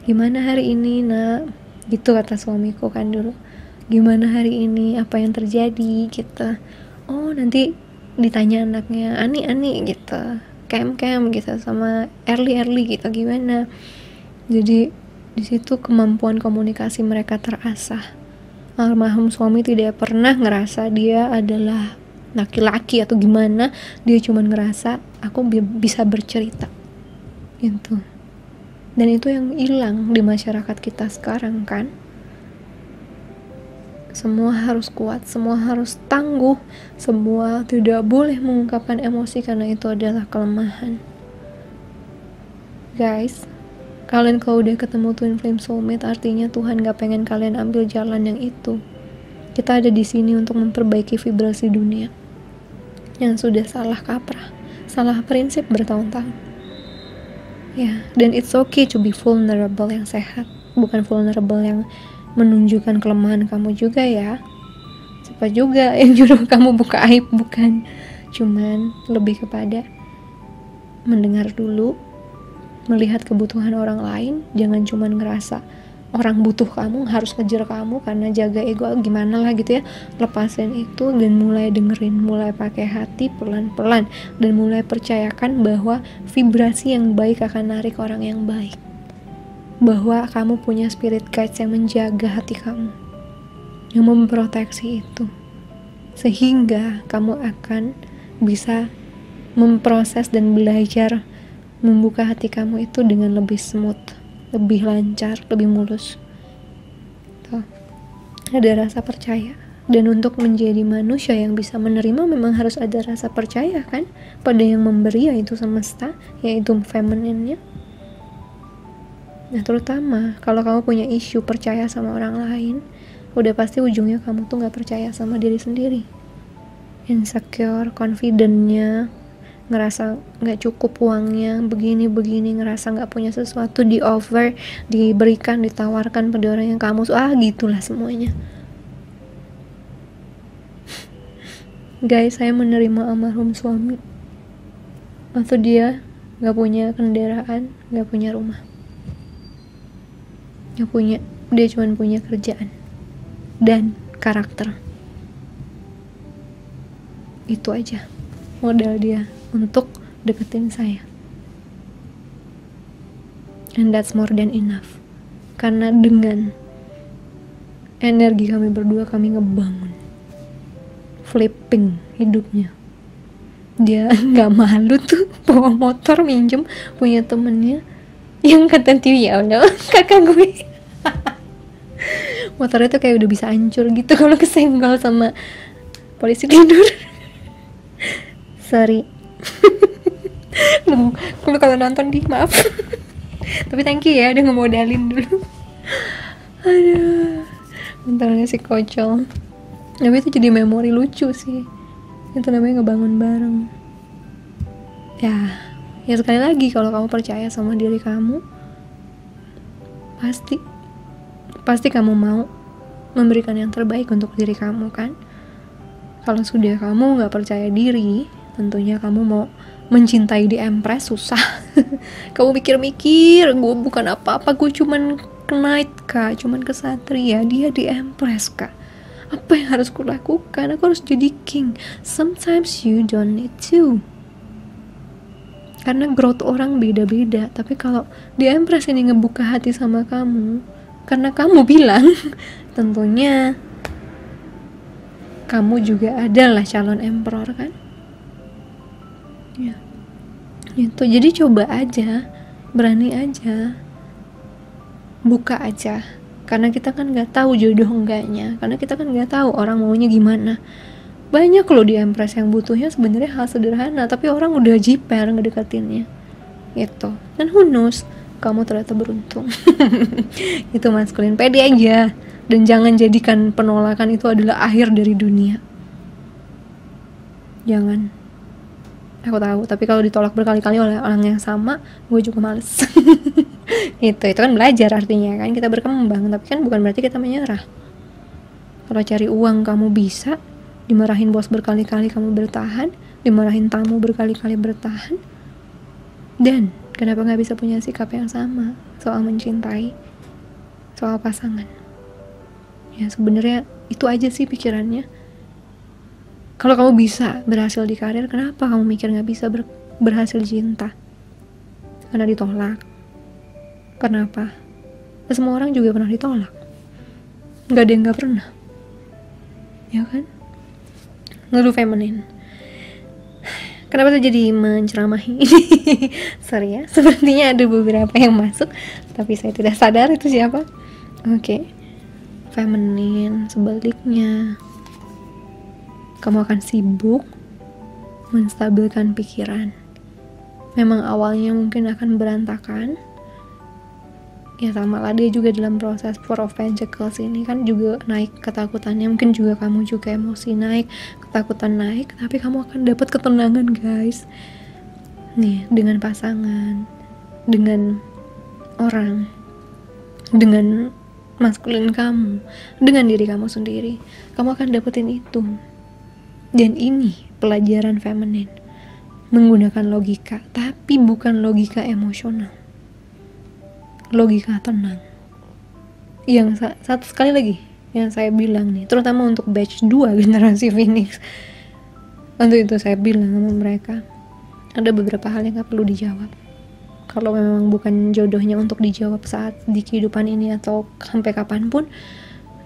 Gimana hari ini nak, gitu kata suamiku kan dulu. Gimana hari ini, apa yang terjadi gitu. Oh nanti ditanya anaknya, Ani gitu, Kem gitu, sama Erli gitu, gimana. Jadi di situ kemampuan komunikasi mereka terasah. Almarhum suami tidak pernah ngerasa dia adalah laki-laki atau gimana, dia cuma ngerasa aku bisa bercerita gitu. Dan itu yang hilang di masyarakat kita sekarang kan. Semua harus kuat, semua harus tangguh, semua tidak boleh mengungkapkan emosi karena itu adalah kelemahan. Guys, kalian kalau udah ketemu twin flame soulmate, artinya Tuhan gak pengen kalian ambil jalan yang itu. Kita ada di sini untuk memperbaiki vibrasi dunia yang sudah salah kaprah, salah prinsip bertahun-tahun. Ya, dan it's okay to be vulnerable yang sehat, bukan vulnerable yang menunjukkan kelemahan kamu juga ya. Siapa juga yang nyuruh kamu buka aib, bukan. Cuman lebih kepada mendengar dulu, melihat kebutuhan orang lain. Jangan cuman ngerasa orang butuh kamu, harus ngejar kamu karena jaga ego gimana lah gitu ya. Lepasin itu dan mulai dengerin, mulai pakai hati pelan-pelan, dan mulai percayakan bahwa vibrasi yang baik akan narik orang yang baik, bahwa kamu punya spirit guides yang menjaga hati kamu, yang memproteksi itu, sehingga kamu akan bisa memproses dan belajar membuka hati kamu itu dengan lebih smooth, lebih lancar, lebih mulus. Tuh. Ada rasa percaya. Dan untuk menjadi manusia yang bisa menerima memang harus ada rasa percaya kan pada yang memberi, yaitu semesta, yaitu femininnya. Nah terutama kalau kamu punya isu percaya sama orang lain, udah pasti ujungnya kamu tuh gak percaya sama diri sendiri. Insecure, confidentnya, ngerasa gak cukup uangnya, begini-begini, ngerasa gak punya sesuatu, di offer, diberikan, ditawarkan pada orang yang kamu gitulah semuanya. Guys, saya menerima almarhum suami waktu dia gak punya kendaraan, gak punya rumah, dia cuma punya kerjaan dan karakter. Itu aja modal dia untuk deketin saya, and that's more than enough. Karena dengan energi kami berdua, kami ngebangun, flipping hidupnya. Dia nggak malu tuh bawa motor minjem punya temennya yang kata ya Allah kakak gue. Motornya tuh kayak udah bisa hancur gitu kalau kesenggol sama polisi tidur. Sorry. Lu kalau nonton di maaf. Tapi thank you ya udah ngemodalin dulu. Aduh, mentalnya si kocol. Tapi itu jadi memori lucu sih. Itu namanya ngebangun bareng. Ya sekali lagi, kalau kamu percaya sama diri kamu, pasti kamu mau memberikan yang terbaik untuk diri kamu kan. Kalau sudah kamu gak percaya diri, tentunya kamu mau mencintai di Empress susah. Kamu mikir-mikir, gue bukan apa-apa, gue cuman knight kak, cuman kesatria, dia di Empress kak. Apa yang harus kulakukan? Aku harus jadi king. Sometimes you don't need to. Karena growth orang beda-beda. Tapi kalau di Empress ini ngebuka hati sama kamu, karena kamu bilang, tentunya kamu juga adalah calon emperor kan? Ya, itu. Jadi coba aja, berani aja, buka aja. Karena kita kan nggak tahu jodoh enggaknya. Karena kita kan nggak tahu orang maunya gimana. Banyak loh di Empress yang butuhnya sebenarnya hal sederhana, tapi orang udah jiper ngedeketinnya. Gitu. Dan who knows, kamu ternyata beruntung. Itu maskulin, pede aja. Dan jangan jadikan penolakan itu adalah akhir dari dunia. Jangan. Aku tahu, tapi kalau ditolak berkali-kali oleh orang yang sama, gue juga males. Itu kan belajar artinya kan, kita berkembang. Tapi kan bukan berarti kita menyerah. Kalau cari uang kamu bisa, dimarahin bos berkali-kali kamu bertahan, dimarahin tamu berkali-kali bertahan. Dan kenapa gak bisa punya sikap yang sama soal mencintai, soal pasangan? Ya sebenarnya itu aja sih pikirannya. Kalau kamu bisa berhasil di karir, kenapa kamu mikir gak bisa berhasil cinta? Karena ditolak. Kenapa? Semua orang juga pernah ditolak. Gak ada yang gak pernah. Ya kan? Lalu feminin. Kenapa tuh jadi menceramahi? Sorry ya, sepertinya ada beberapa yang masuk, tapi saya tidak sadar itu siapa. Oke. Feminin, sebaliknya, kamu akan sibuk menstabilkan pikiran. Memang awalnya mungkin akan berantakan. Ya sama lah, dia juga dalam proses Four of Pentacles ini kan juga naik ketakutannya. Mungkin juga kamu juga emosi naik, ketakutan naik, tapi kamu akan dapat ketenangan guys. Nih, dengan pasangan, dengan orang, dengan maskulin kamu, dengan diri kamu sendiri, kamu akan dapetin itu. Dan ini pelajaran feminin, menggunakan logika, tapi bukan logika emosional, logika tenang. Yang satu sekali lagi yang saya bilang nih, terutama untuk batch 2 generasi Phoenix, untuk itu saya bilang sama mereka, ada beberapa hal yang gak perlu dijawab. Kalau memang bukan jodohnya untuk dijawab saat di kehidupan ini atau sampai kapanpun,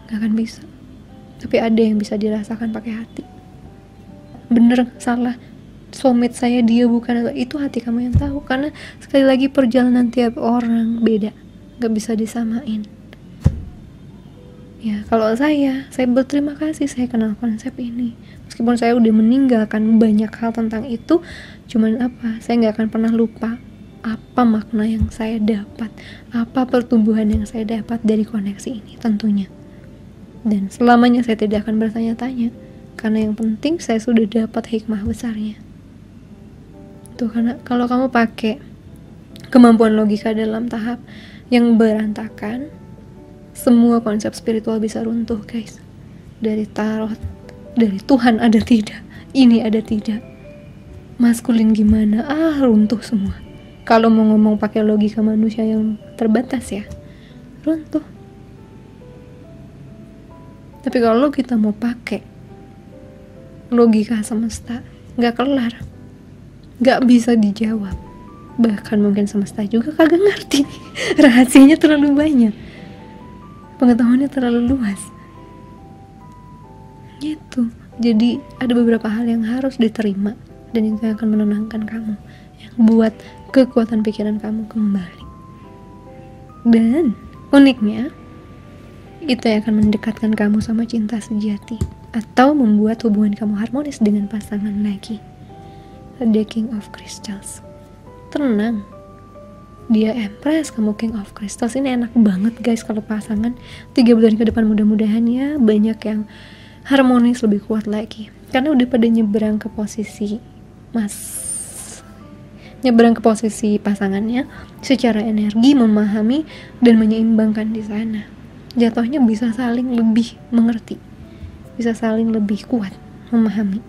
gak akan bisa. Tapi ada yang bisa dirasakan pakai hati. Bener, salah, soulmate saya dia bukan, atau itu hati kamu yang tahu. Karena sekali lagi perjalanan tiap orang beda, gak bisa disamain. Ya kalau saya berterima kasih saya kenal konsep ini, meskipun saya udah meninggalkan banyak hal tentang itu. Cuman apa, saya gak akan pernah lupa apa makna yang saya dapat, apa pertumbuhan yang saya dapat dari koneksi ini tentunya. Dan selamanya saya tidak akan bertanya-tanya, karena yang penting saya sudah dapat hikmah besarnya. Tuh, karena kalau kamu pakai kemampuan logika dalam tahap yang berantakan, semua konsep spiritual bisa runtuh guys. Dari tarot, dari Tuhan ada tidak, ini ada tidak, maskulin gimana, runtuh semua. Kalau mau ngomong pakai logika manusia yang terbatas ya, runtuh. Tapi kalau kita mau pakai logika semesta, gak kelar, gak bisa dijawab. Bahkan mungkin semesta juga kagak ngerti. Rahasianya terlalu banyak, pengetahuannya terlalu luas gitu. Jadi ada beberapa hal yang harus diterima, dan itu yang akan menenangkan kamu, yang buat kekuatan pikiran kamu kembali. Dan uniknya, itu yang akan mendekatkan kamu sama cinta sejati, atau membuat hubungan kamu harmonis dengan pasangan lagi. The King of Crystals. Tenang, dia Empress, kamu King of Crystals. Ini enak banget guys kalau pasangan. 3 bulan ke depan mudah-mudahan ya banyak yang harmonis, lebih kuat lagi. Karena udah pada nyebrang ke posisi nyebrang ke posisi pasangannya secara energi, memahami dan menyeimbangkan di sana. Jatuhnya bisa saling lebih mengerti, bisa saling lebih kuat memahami,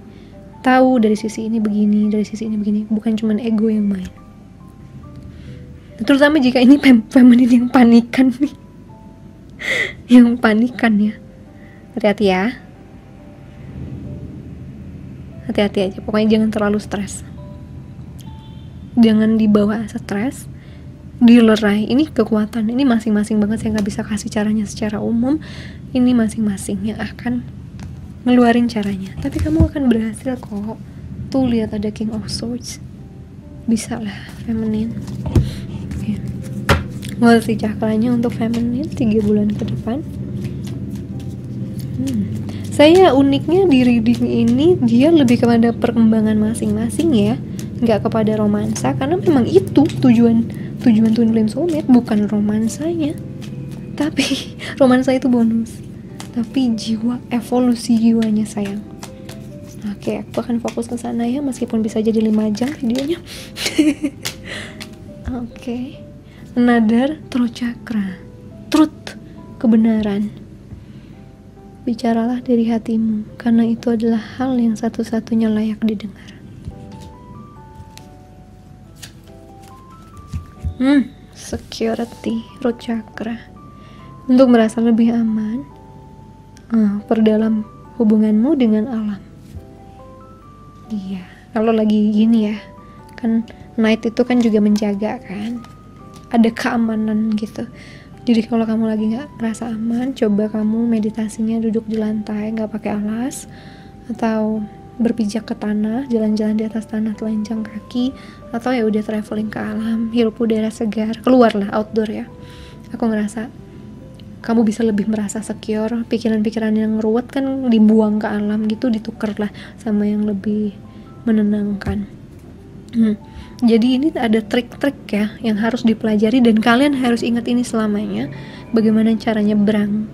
tahu dari sisi ini begini, dari sisi ini begini, bukan cuma ego yang main. Terutama jika ini feminine yang panikan nih yang panikan ya, hati-hati ya, hati-hati aja, pokoknya jangan terlalu stres, jangan dibawa stres, dilerai. Ini kekuatan, ini masing-masing banget, saya gak bisa kasih caranya secara umum, ini masing-masing yang akan ngeluarin caranya, tapi kamu akan berhasil kok. Tuh lihat ada King of Swords, bisa lah feminine. Multi cakranya untuk feminine 3 bulan ke depan. Saya uniknya di reading ini dia lebih kepada perkembangan masing-masing ya, nggak kepada romansa, karena memang itu tujuan Twin Flame Soulmate, bukan romansanya. Tapi romansa itu bonus, tapi jiwa, evolusi jiwanya sayang. Oke, aku akan fokus ke sana ya, meskipun bisa jadi 5 jam videonya. Oke. Another throat chakra, truth, kebenaran. Bicaralah dari hatimu, karena itu adalah hal yang satu-satunya layak didengar. Security, root chakra, untuk merasa lebih aman, perdalam hubunganmu dengan alam. Iya, kalau lagi gini ya, kan night itu kan juga menjaga kan, ada keamanan gitu. Jadi kalau kamu lagi nggak merasa aman, coba kamu meditasinya duduk di lantai, nggak pakai alas, atau berpijak ke tanah, jalan-jalan di atas tanah telanjang kaki, atau ya udah traveling ke alam, hirup udara segar, keluarlah outdoor ya. Aku ngerasa kamu bisa lebih merasa secure, pikiran-pikiran yang ruwet kan dibuang ke alam gitu, ditukerlah sama yang lebih menenangkan. Jadi ini ada trik-trik ya yang harus dipelajari, dan kalian harus ingat ini selamanya. Bagaimana cara nyebrang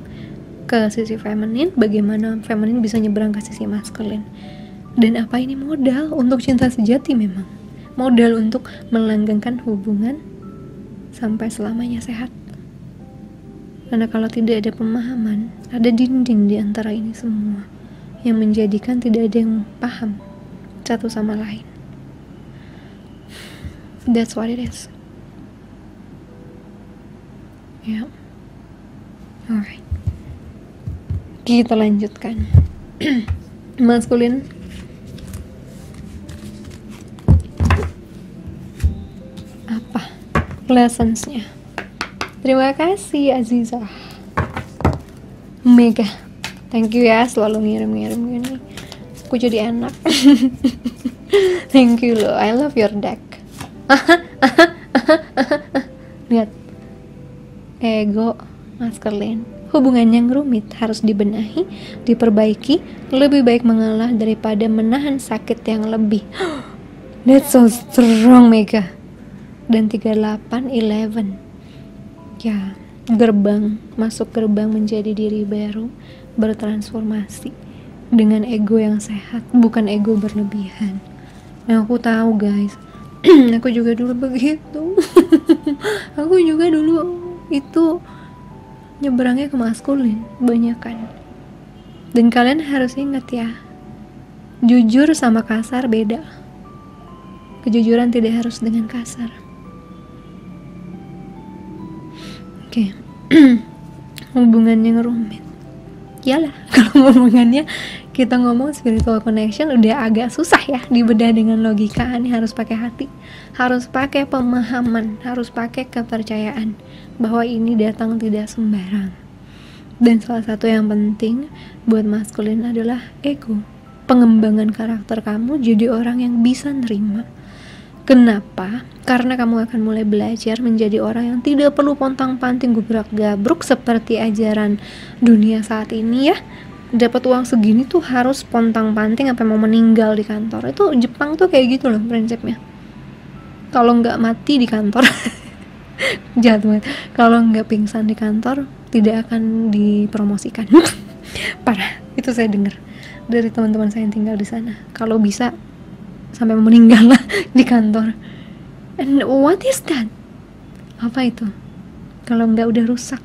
ke sisi feminin, bagaimana feminin bisa nyebrang ke sisi maskulin. Dan apa ini modal untuk cinta sejati, memang modal untuk melanggengkan hubungan sampai selamanya sehat. Karena kalau tidak ada pemahaman, ada dinding di antara ini semua yang menjadikan tidak ada yang paham satu sama lain. That's what it is. Ya. Alright. Kita lanjutkan. Maskulin. Apa lessons-nya? Terima kasih Aziza. Mega. Thank you ya, selalu ngirim-ngirim gini. Aku jadi enak. Thank you loh, I love your deck. Lihat, ego maskulin, hubungan yang rumit harus dibenahi, diperbaiki. Lebih baik mengalah daripada menahan sakit yang lebih. That's so strong, Mega. Dan 3811, ya, masuk gerbang menjadi diri baru, bertransformasi dengan ego yang sehat, bukan ego berlebihan. Nah, aku tahu guys, aku juga dulu begitu. Aku juga dulu itu nyebrangnya ke maskulin banyak kan. Dan kalian harus ingat ya, jujur sama kasar beda. Kejujuran tidak harus dengan kasar. Oke. Hubungan yang rumit, iyalah. Kalau hubungannya kita ngomong spiritual connection udah agak susah ya dibedah dengan logika. Ini harus pakai hati, harus pakai pemahaman, harus pakai kepercayaan bahwa ini datang tidak sembarang. Dan salah satu yang penting buat maskulin adalah ego, pengembangan karakter kamu jadi orang yang bisa nerima. Kenapa? Karena kamu akan mulai belajar menjadi orang yang tidak perlu pontang-panting gubrak-gabruk seperti ajaran dunia saat ini ya. Dapat uang segini tuh harus pontang-panting sampai mau meninggal di kantor. Itu Jepang tuh kayak gitu loh prinsipnya. Kalau nggak mati di kantor jahat banget. Kalau nggak pingsan di kantor tidak akan dipromosikan. Parah. Itu saya dengar dari teman-teman saya yang tinggal di sana. Kalau bisa sampai meninggal lah di kantor. And what is that? Apa itu? Kalau nggak udah rusak.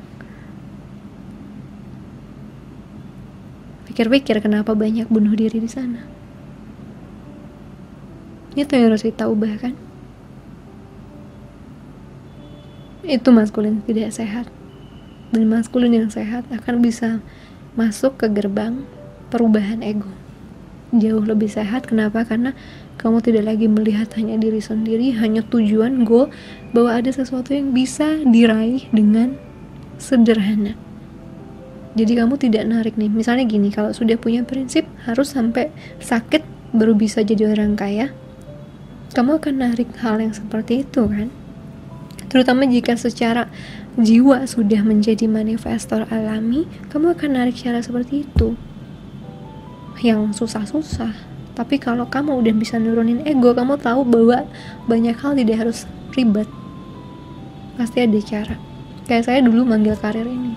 Pikir-pikir kenapa banyak bunuh diri di sana. Itu yang harus kita ubah kan? Itu maskulin tidak sehat. Dan maskulin yang sehat akan bisa masuk ke gerbang perubahan ego. Jauh lebih sehat. Kenapa? Karena kamu tidak lagi melihat hanya diri sendiri, hanya tujuan, goal, bahwa ada sesuatu yang bisa diraih dengan sederhana. Jadi kamu tidak narik nih, misalnya gini, kalau sudah punya prinsip harus sampai sakit baru bisa jadi orang kaya, kamu akan narik hal yang seperti itu kan. Terutama jika secara jiwa sudah menjadi manifestor alami, kamu akan narik cara seperti itu yang susah-susah. Tapi kalau kamu udah bisa nurunin ego, kamu tahu bahwa banyak hal tidak harus ribet, pasti ada cara. Kayak saya dulu manggil karir ini,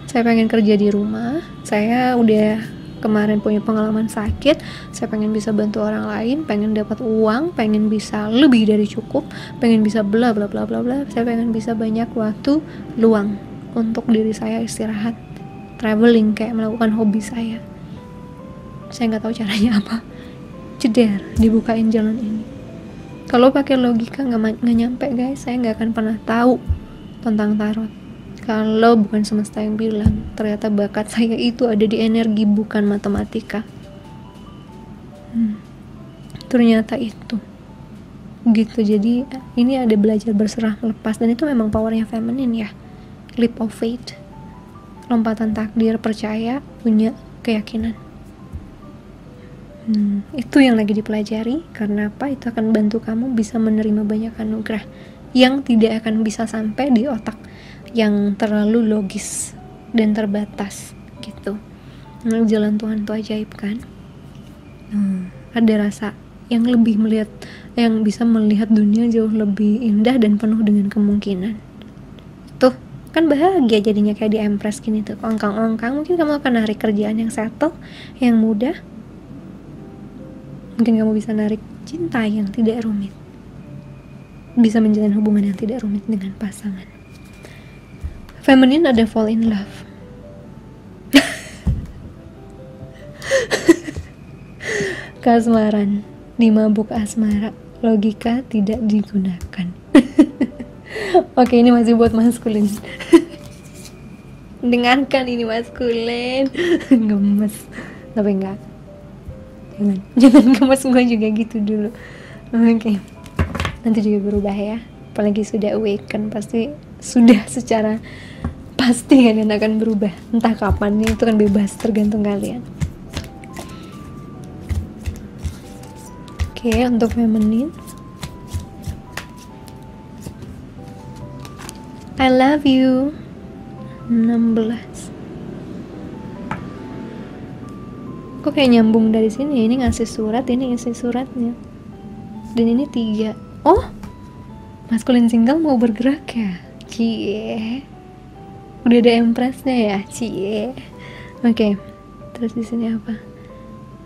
saya pengen kerja di rumah, saya udah kemarin punya pengalaman sakit, saya pengen bisa bantu orang lain, pengen dapat uang, pengen bisa lebih dari cukup, pengen bisa bla bla bla bla bla, saya pengen bisa banyak waktu luang untuk diri saya, istirahat, traveling, kayak melakukan hobi saya. Saya nggak tahu caranya apa, jeder dibukain jalan ini. Kalau pakai logika nggak nyampe guys, saya nggak akan pernah tahu tentang tarot kalau bukan semesta yang bilang ternyata bakat saya itu ada di energi bukan matematika. Ternyata itu gitu. Jadi ini ada belajar berserah melepas, dan itu memang powernya feminin ya, leap of faith, lompatan takdir, percaya, punya keyakinan. Itu yang lagi dipelajari. Karena apa? Itu akan bantu kamu bisa menerima banyak anugerah yang tidak akan bisa sampai di otak yang terlalu logis dan terbatas gitu. Jalan Tuhan itu ajaib kan. Ada rasa yang lebih melihat, yang bisa melihat dunia jauh lebih indah dan penuh dengan kemungkinan. Tuh kan bahagia jadinya, kayak di Empress gini tuh, ongkang-ongkang. Mungkin kamu akan narik kerjaan yang settle, yang mudah. Mungkin kamu bisa narik cinta yang tidak rumit, bisa menjalin hubungan yang tidak rumit dengan pasangan. Feminin ada fall in love. Kasmaran, dimabuk asmara, logika tidak digunakan. Oke, ini masih buat maskulin. Dengarkan ini maskulin. Gemes, tapi enggak. Jangan gemes, gue juga gitu dulu. Oke. Nanti juga berubah ya. Apalagi sudah awaken, pasti sudah secara pasti kalian akan berubah. Entah kapan, itu kan bebas, tergantung kalian. Oke, untuk feminine, I love you. 16. Kok kayak nyambung dari sini? Ini ngasih surat, ini isi suratnya. Dan ini 3. Oh, maskulin single mau bergerak ya? Cie. Udah ada empressnya ya? Cie. Oke. Terus di sini apa?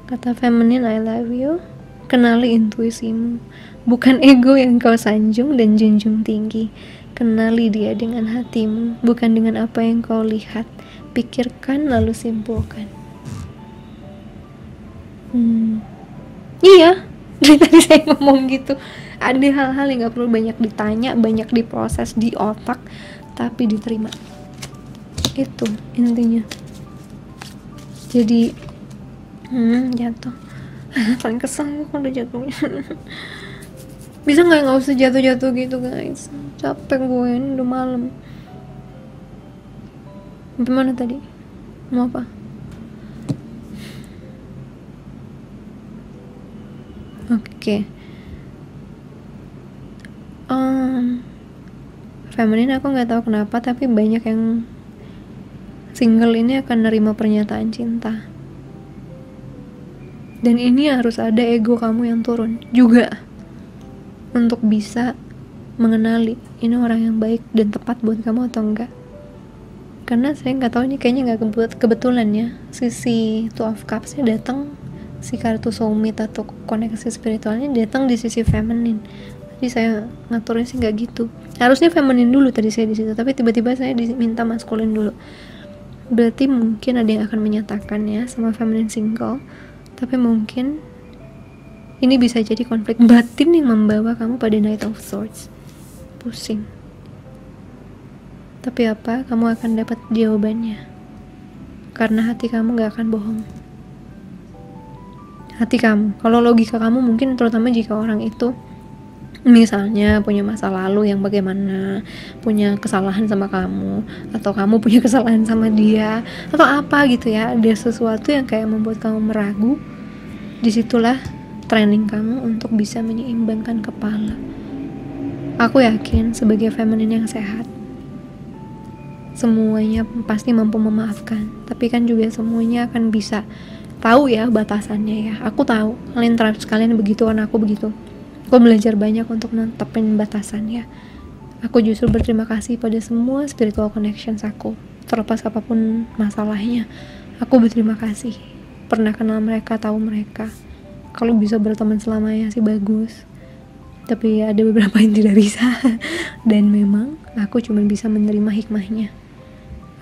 Kata feminine, I love you. Kenali intuisimu, bukan ego yang kau sanjung dan junjung tinggi. Kenali dia dengan hatimu, bukan dengan apa yang kau lihat. Pikirkan lalu simpulkan. Iya, dari tadi saya ngomong gitu. Ada hal-hal yang gak perlu banyak ditanya, banyak diproses di otak, tapi diterima. Itu intinya. Jadi jatuh. Paling kesel kalau udah jatuh. Bisa nggak usah jatuh-jatuh gitu guys, capek gue, ini udah malam. Gimana tadi? Mau apa? Oke. Feminine aku nggak tahu kenapa, tapi banyak yang single ini akan nerima pernyataan cinta. Dan ini harus ada ego kamu yang turun juga untuk bisa mengenali ini orang yang baik dan tepat buat kamu atau enggak. Karena saya nggak tahu, ini kayaknya nggak kebetulan ya, sisi Two of Cups-nya datang, si kartu soulmate atau koneksi spiritualnya datang di sisi feminine. Jadi saya ngaturnya sih nggak gitu. Harusnya feminine dulu tadi saya di situ, tapi tiba-tiba saya diminta maskulin dulu. Berarti mungkin ada yang akan menyatakan ya sama feminine single, tapi mungkin ini bisa jadi konflik batin yang membawa kamu pada Knight of Swords. Pusing. Tapi apa? Kamu akan dapat jawabannya. Karena hati kamu gak akan bohong. Hati kamu. Kalau logika kamu mungkin, terutama jika orang itu misalnya punya masa lalu yang bagaimana, punya kesalahan sama kamu, atau kamu punya kesalahan sama dia, atau apa gitu ya, ada sesuatu yang kayak membuat kamu meragu. Disitulah training kamu untuk bisa menyeimbangkan kepala. Aku yakin sebagai feminine yang sehat, semuanya pasti mampu memaafkan, tapi kan juga semuanya akan bisa tahu ya batasannya ya. Aku tahu kalian sekalian begitu, kan aku begitu. Aku belajar banyak untuk nentepin batasannya. Aku justru berterima kasih pada semua spiritual connections aku, terlepas apapun masalahnya. Aku berterima kasih pernah kenal mereka, tahu mereka. Kalau bisa berteman selamanya sih bagus, tapi ada beberapa yang tidak bisa. Dan memang aku cuma bisa menerima hikmahnya.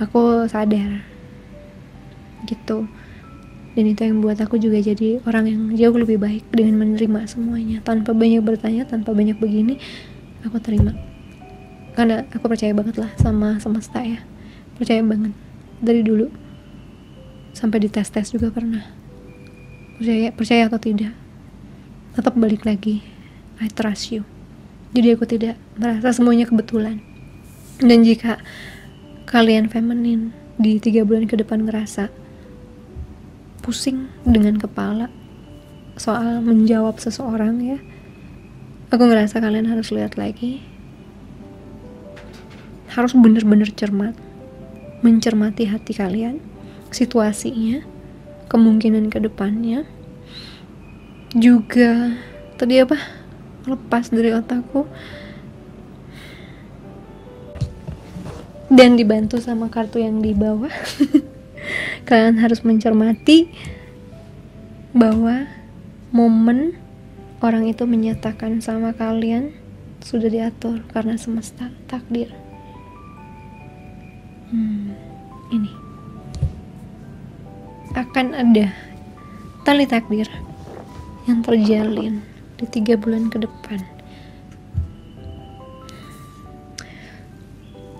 Aku sadar gitu. Dan itu yang buat aku juga jadi orang yang jauh lebih baik dengan menerima semuanya, tanpa banyak bertanya, tanpa banyak begini. Aku terima karena aku percaya banget lah sama semesta ya. Percaya banget dari dulu, sampai di tes juga pernah. Percaya atau tidak, tetap balik lagi, I trust you. Jadi aku tidak merasa semuanya kebetulan. Dan jika kalian feminine di 3 bulan ke depan ngerasa pusing dengan kepala soal menjawab seseorang ya, aku ngerasa kalian harus lihat lagi, harus bener-bener cermat, mencermati hati kalian, situasinya, kemungkinan ke depannya. Juga tadi apa, lepas dari otakku, dan dibantu sama kartu yang di bawah. Kalian harus mencermati bahwa momen orang itu menyatakan sama kalian sudah diatur karena semesta, takdir. Ini akan ada tali takdir yang terjalin di 3 bulan ke depan.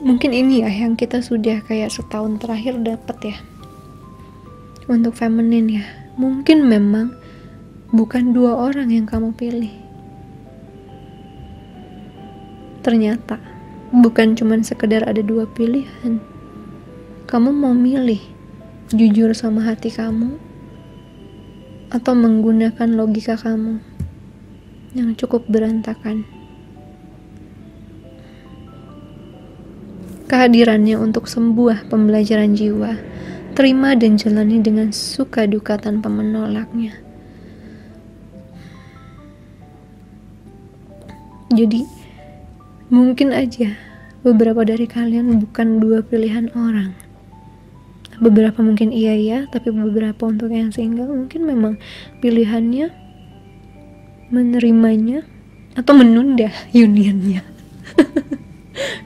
Mungkin ini ya yang kita sudah kayak setahun terakhir dapat ya. Untuk feminine ya, mungkin memang bukan 2 orang yang kamu pilih. Ternyata bukan cuman sekedar ada 2 pilihan. Kamu mau milih jujur sama hati kamu atau menggunakan logika kamu. yang cukup berantakan. Kehadirannya untuk sebuah pembelajaran jiwa, terima dan jalani dengan suka duka tanpa menolaknya. Jadi, mungkin aja beberapa dari kalian bukan dua pilihan orang. Beberapa mungkin iya, tapi beberapa untuk yang single mungkin memang pilihannya menerimanya atau menunda unionnya.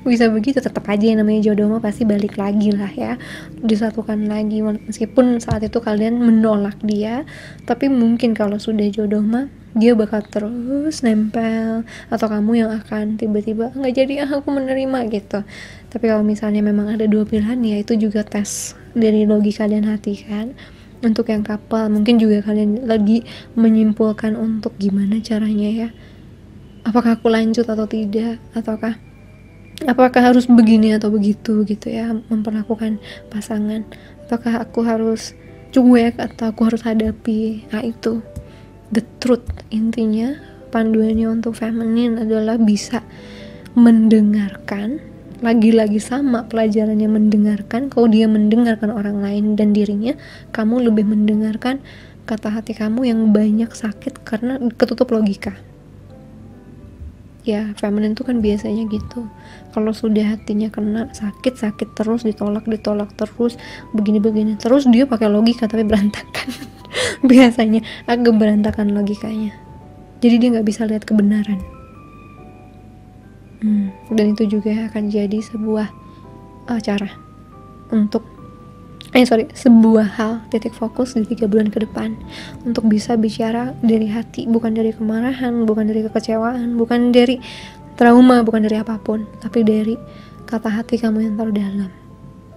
Bisa begitu, tetap aja yang namanya jodoh mah pasti balik lagi lah ya, disatukan lagi meskipun saat itu kalian menolak dia. Tapi mungkin kalau sudah jodoh mah dia bakal terus nempel, atau kamu yang akan tiba-tiba nggak jadi, aku menerima gitu. Tapi kalau misalnya memang ada dua pilihan, ya itu juga tes dari logika dan hati kan. Untuk yang couple mungkin juga kalian lagi menyimpulkan untuk gimana caranya ya, apakah aku lanjut atau tidak, ataukah apakah harus begini atau begitu gitu ya memperlakukan pasangan, apakah aku harus cuek atau aku harus hadapi. Nah itu the truth. Intinya panduannya untuk feminin adalah bisa mendengarkan. Lagi-lagi sama pelajarannya, mendengarkan. Kalau dia mendengarkan orang lain dan dirinya, kamu lebih mendengarkan kata hati kamu yang banyak sakit karena ketutup logika. Ya, feminin tuh kan biasanya gitu. Kalau sudah hatinya kena sakit terus, ditolak terus, begini terus, dia pakai logika tapi berantakan. Biasanya agak berantakan logikanya. Jadi dia nggak bisa lihat kebenaran. Dan itu juga akan jadi sebuah cara untuk sebuah hal, titik fokus di 3 bulan ke depan untuk bisa bicara dari hati, bukan dari kemarahan, bukan dari kekecewaan, bukan dari trauma, bukan dari apapun, tapi dari kata hati kamu yang terdalam.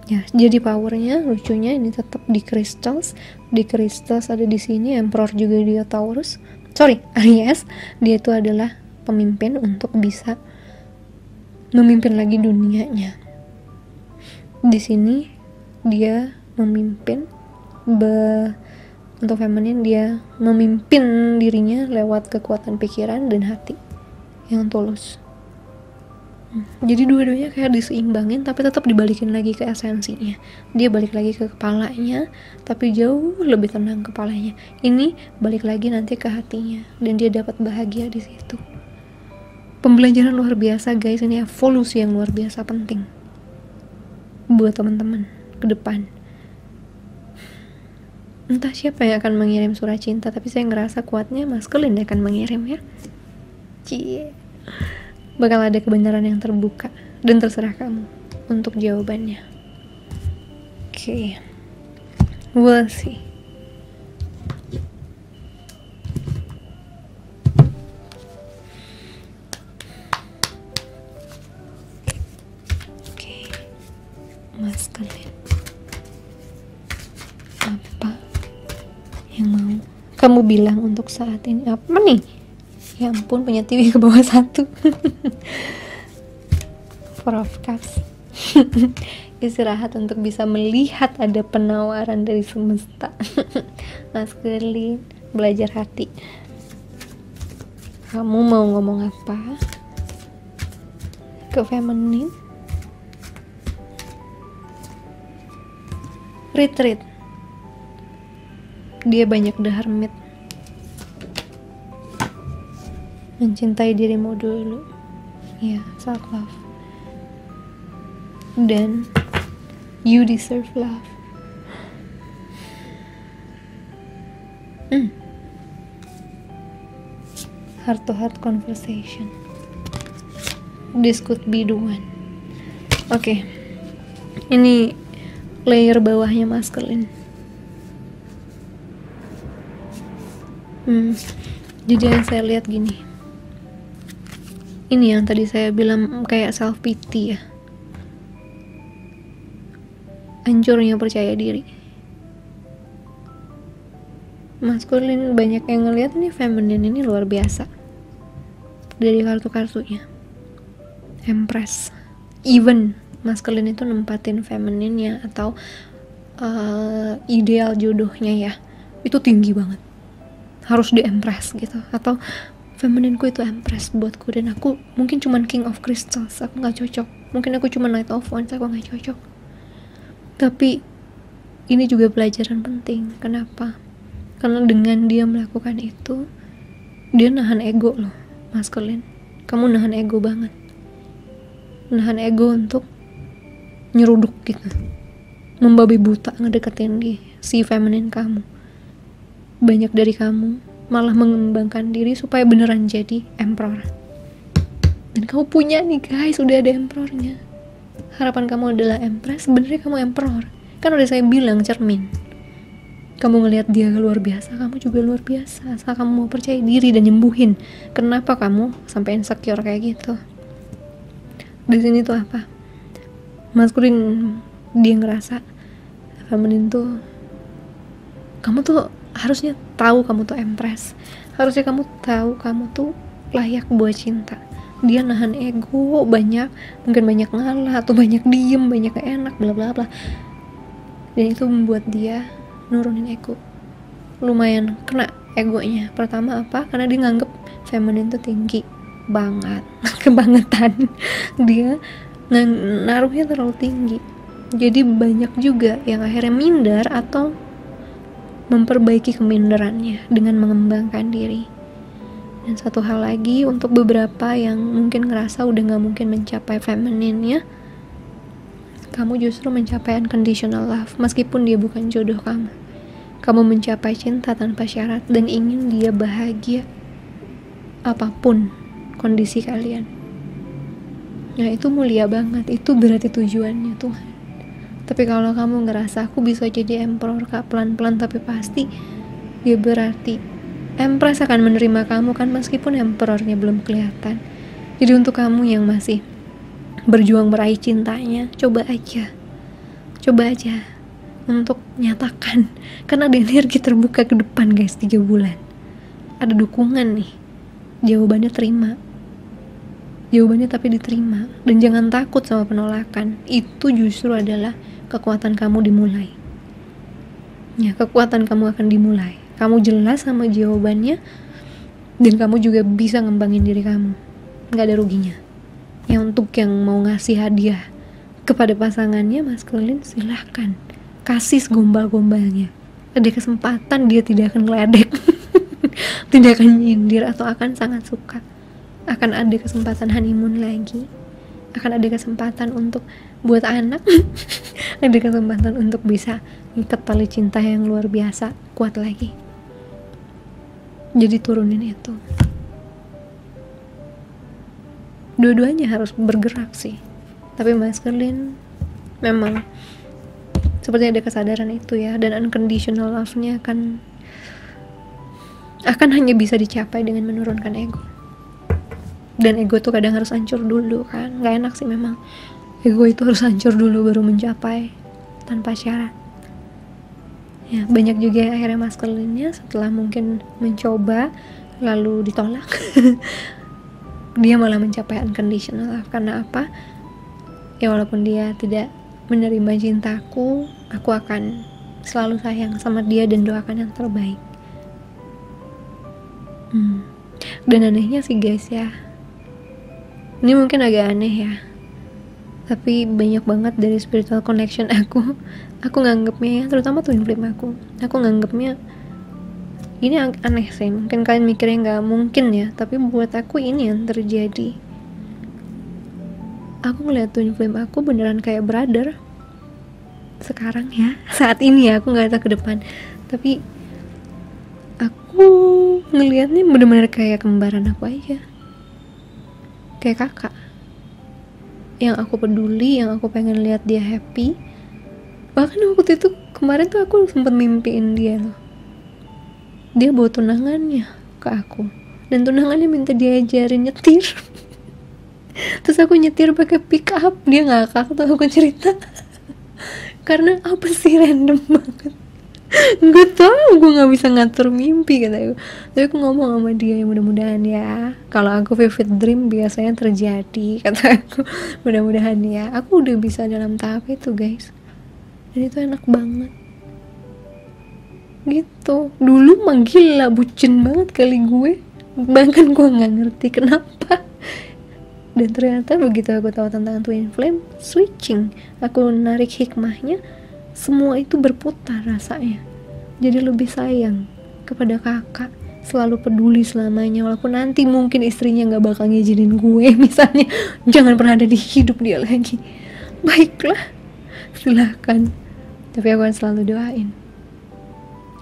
Ya, jadi powernya lucunya ini tetap di crystals. Di crystals ada di sini Emperor juga dia Aries. Dia itu adalah pemimpin untuk bisa memimpin lagi dunianya. Di sini dia memimpin untuk feminin, dia memimpin dirinya lewat kekuatan pikiran dan hati yang tulus. Jadi dua-duanya kayak diseimbangin tapi tetap dibalikin lagi ke esensinya. Dia balik lagi ke kepalanya tapi jauh lebih tenang kepalanya. Ini balik lagi nanti ke hatinya dan dia dapat bahagia di situ. Pembelajaran luar biasa guys, ini evolusi yang luar biasa penting buat teman-teman ke depan. Entah siapa yang akan mengirim surat cinta, tapi saya ngerasa kuatnya maskulin akan mengirim ya. Bakal ada kebenaran yang terbuka dan terserah kamu untuk jawabannya. Oke. We'll see. Oke. Maskulin. Apa yang mau kamu bilang untuk saat ini? Apa nih? Ya ampun, punya TV ke bawah 1. Four of Cups. Istirahat untuk bisa melihat ada penawaran dari semesta. Maskulin, belajar hati. Kamu mau ngomong apa ke feminin? Retreat. Dia banyak the hermit. Mencintai dirimu dulu. Ya, self love. Dan you deserve love. Heart to heart conversation. This could be the one. Oke. Ini layer bawahnya maskulin. Jadi yang saya lihat gini. Ini yang tadi saya bilang kayak self pity ya. Hancurnya percaya diri. Maskulin banyak yang ngelihat nih feminin ini luar biasa. Dari kartu-kartunya. Empress. Even maskulin itu nempatin femininnya atau ideal jodohnya ya. Itu tinggi banget. Harus di empress gitu. Atau Femininku itu Empress buatku, dan aku mungkin cuman King of Crystals, aku nggak cocok. Mungkin aku cuma Knight of Wands, aku nggak cocok. Tapi ini juga pelajaran penting. Kenapa? Karena dengan dia melakukan itu, dia nahan ego loh, maskulin. Kamu nahan ego banget, nahan ego untuk nyeruduk gitu, membabi buta ngedeketin dia, si feminin kamu. Banyak dari kamu malah mengembangkan diri supaya beneran jadi emperor. Dan kamu punya nih guys, udah ada emperornya. Harapan kamu adalah empress, sebenarnya kamu emperor. Kan udah saya bilang cermin. Kamu ngelihat dia luar biasa, kamu juga luar biasa. Asal kamu mau percaya diri dan nyembuhin. Kenapa kamu sampai insecure kayak gitu? Di sini tuh apa? Maskulin dia ngerasa feminin tuh, kamu tuh harusnya tahu kamu tuh empress. Harusnya kamu tahu kamu tuh layak buat cinta. Dia nahan ego banyak, mungkin banyak ngalah atau banyak diem, banyak gak enak, bla bla bla. Dan itu membuat dia nurunin ego. Lumayan kena egonya. Pertama apa? Karena dia nganggep feminin tuh tinggi banget, kebangetan. Dia naruhnya terlalu tinggi. Jadi banyak juga yang akhirnya minder atau memperbaiki keminderannya dengan mengembangkan diri. Dan satu hal lagi, untuk beberapa yang mungkin ngerasa udah gak mungkin mencapai femininnya, kamu justru mencapai unconditional love. Meskipun dia bukan jodoh kamu, kamu mencapai cinta tanpa syarat dan ingin dia bahagia apapun kondisi kalian. Nah itu mulia banget, itu berarti tujuannya Tuhan. Tapi kalau kamu ngerasa aku bisa jadi emperor kak pelan-pelan tapi pasti, ya berarti empress akan menerima kamu kan, meskipun emperornya belum kelihatan. Jadi untuk kamu yang masih berjuang meraih cintanya, coba aja untuk nyatakan, karena ada energi terbuka ke depan guys. 3 bulan ada dukungan nih, jawabannya terima, jawabannya tapi diterima. Dan jangan takut sama penolakan, itu justru adalah kekuatan kamu dimulai. Ya, kekuatan kamu akan dimulai. Kamu jelas sama jawabannya, dan kamu juga bisa ngembangin diri kamu. Gak ada ruginya. Yang untuk yang mau ngasih hadiah kepada pasangannya maskulin, silahkan kasih segombal-gombalnya. Ada kesempatan dia tidak akan ngeledek, tidak akan nyindir, atau akan sangat suka. Akan ada kesempatan honeymoon lagi, akan ada kesempatan untuk buat anak, ada kesempatan untuk bisa ngikat tali cinta yang luar biasa kuat lagi. Jadi turunin itu. Dua-duanya harus bergerak sih. Tapi maskulin memang seperti ada kesadaran itu ya, dan unconditional love-nya akan hanya bisa dicapai dengan menurunkan ego. Dan ego tuh kadang harus hancur dulu kan, gak enak sih memang. Ego itu harus hancur dulu baru mencapai tanpa syarat. Ya, banyak juga yang akhirnya maskulinnya setelah mungkin mencoba lalu ditolak. Dia malah mencapai unconditional love. Karena apa? Ya walaupun dia tidak menerima cintaku, aku akan selalu sayang sama dia dan doakan yang terbaik. Dan anehnya sih guys ya, ini mungkin agak aneh ya, tapi banyak banget dari spiritual connection aku nganggepnya ya, terutama twin flame aku nganggepnya ini aneh sih. Mungkin kalian mikirnya gak mungkin ya, tapi buat aku ini yang terjadi. Aku ngeliat twin flame aku beneran kayak brother sekarang ya, saat ini ya. Aku gak tahu ke depan, tapi aku ngeliatnya bener-bener kayak kembaran aku aja, kayak kakak yang aku peduli, yang aku pengen lihat dia happy. Bahkan waktu itu kemarin tuh aku sempet mimpiin dia loh, dia bawa tunangannya ke aku, dan tunangannya minta diajarin nyetir. Terus aku nyetir pakai pick up, dia ngakak tuh aku cerita. Karena apa sih, random banget. Gue tau gue gak bisa ngatur mimpi kata aku. Tapi aku ngomong sama dia, ya mudah-mudahan ya, kalau aku vivid dream biasanya terjadi, kata aku. Mudah-mudahan ya, aku udah bisa dalam tahap itu guys. Dan itu enak banget gitu. Dulu mah gila bucin banget kali gue, bahkan gue nggak ngerti kenapa. Dan ternyata begitu aku tahu tentang twin flame, switching, aku narik hikmahnya, semua itu berputar rasanya. Jadi lebih sayang kepada kakak, selalu peduli selamanya, walaupun nanti mungkin istrinya gak bakal ngizinin gue misalnya, jangan pernah ada di hidup dia lagi. Baiklah, silahkan, tapi aku akan selalu doain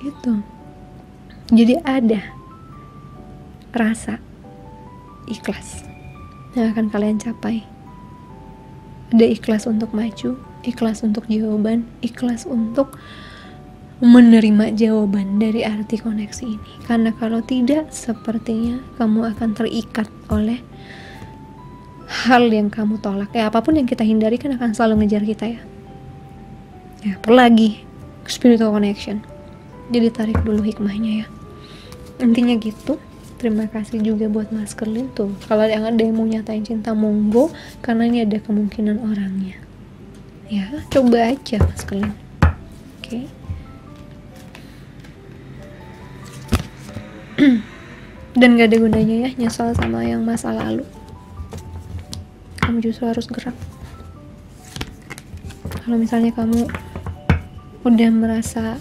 itu. Jadi ada rasa ikhlas yang akan kalian capai. Ada ikhlas untuk maju, ikhlas untuk jawaban, ikhlas untuk menerima jawaban dari arti koneksi ini. Karena kalau tidak, sepertinya kamu akan terikat oleh hal yang kamu tolak. Apapun yang kita hindari kan akan selalu ngejar kita ya. Apalagi spiritual connection. Jadi tarik dulu hikmahnya ya. Intinya gitu. Terima kasih juga buat Mas Kerlin tuh. Kalau ada yang mau nyatain cinta, monggo, karena ini ada kemungkinan orangnya. Ya, coba aja Mas Kerlin. Oke. Dan gak ada gunanya ya nyesal sama yang masa lalu. Kamu justru harus gerak. Kalau misalnya kamu udah merasa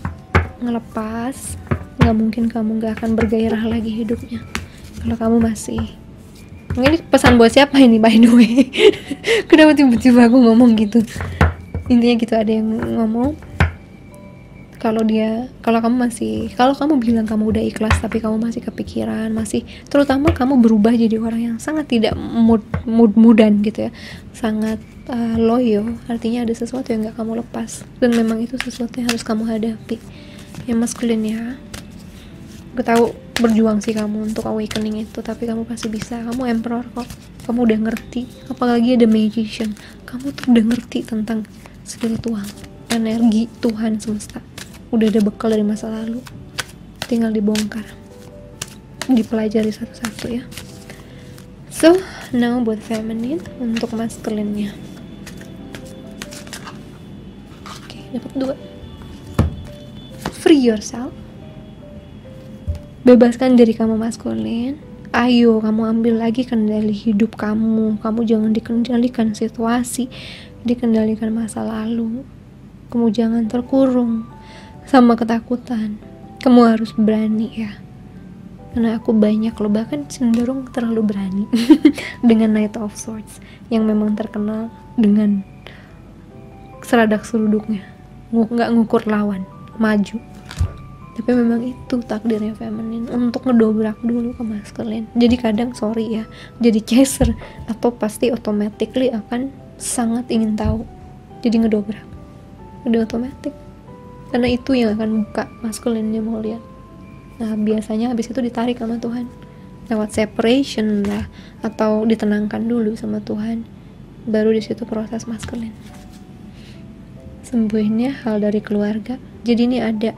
ngelepas, gak mungkin kamu gak akan bergairah lagi hidupnya. Kalau kamu masih, ini pesan buat siapa ini by the way? Kenapa tiba-tiba aku ngomong gitu? Intinya gitu, ada yang ngomong kalau kamu bilang kamu udah ikhlas tapi kamu masih kepikiran, masih, terutama kamu berubah jadi orang yang sangat tidak mudan gitu ya, sangat loyo, artinya ada sesuatu yang gak kamu lepas, dan memang itu sesuatu yang harus kamu hadapi ya maskulin ya. Gue tahu berjuang sih kamu untuk awakening itu, tapi kamu pasti bisa. Kamu emperor kok, kamu udah ngerti. Apalagi ada magician, kamu tuh udah ngerti tentang spiritual, energi Tuhan semesta. Udah ada bekal dari masa lalu, tinggal dibongkar, dipelajari satu-satu ya. So now buat feminine, untuk masculine-nya. Oke, dapat 2. Free yourself, bebaskan diri kamu maskulin. Ayo kamu ambil lagi kendali hidup kamu. Kamu jangan dikendalikan situasi, dikendalikan masa lalu. Kamu jangan terkurung sama ketakutan. Kamu harus berani ya. Karena aku banyak loh, bahkan cenderung terlalu berani dengan Knight of Swords yang memang terkenal dengan seradak seruduknya, nggak ngukur lawan, maju. Tapi memang itu takdirnya feminin, untuk ngedobrak dulu ke maskulin. Jadi kadang sorry ya, jadi chaser atau pasti automatically akan sangat ingin tahu, jadi ngedobrak, udah otomatis, karena itu yang akan buka maskulinnya mau lihat. Nah biasanya habis itu ditarik sama Tuhan lewat separation lah, atau ditenangkan dulu sama Tuhan, baru di situ proses maskulin. Sembuhinnya hal dari keluarga. Jadi ini ada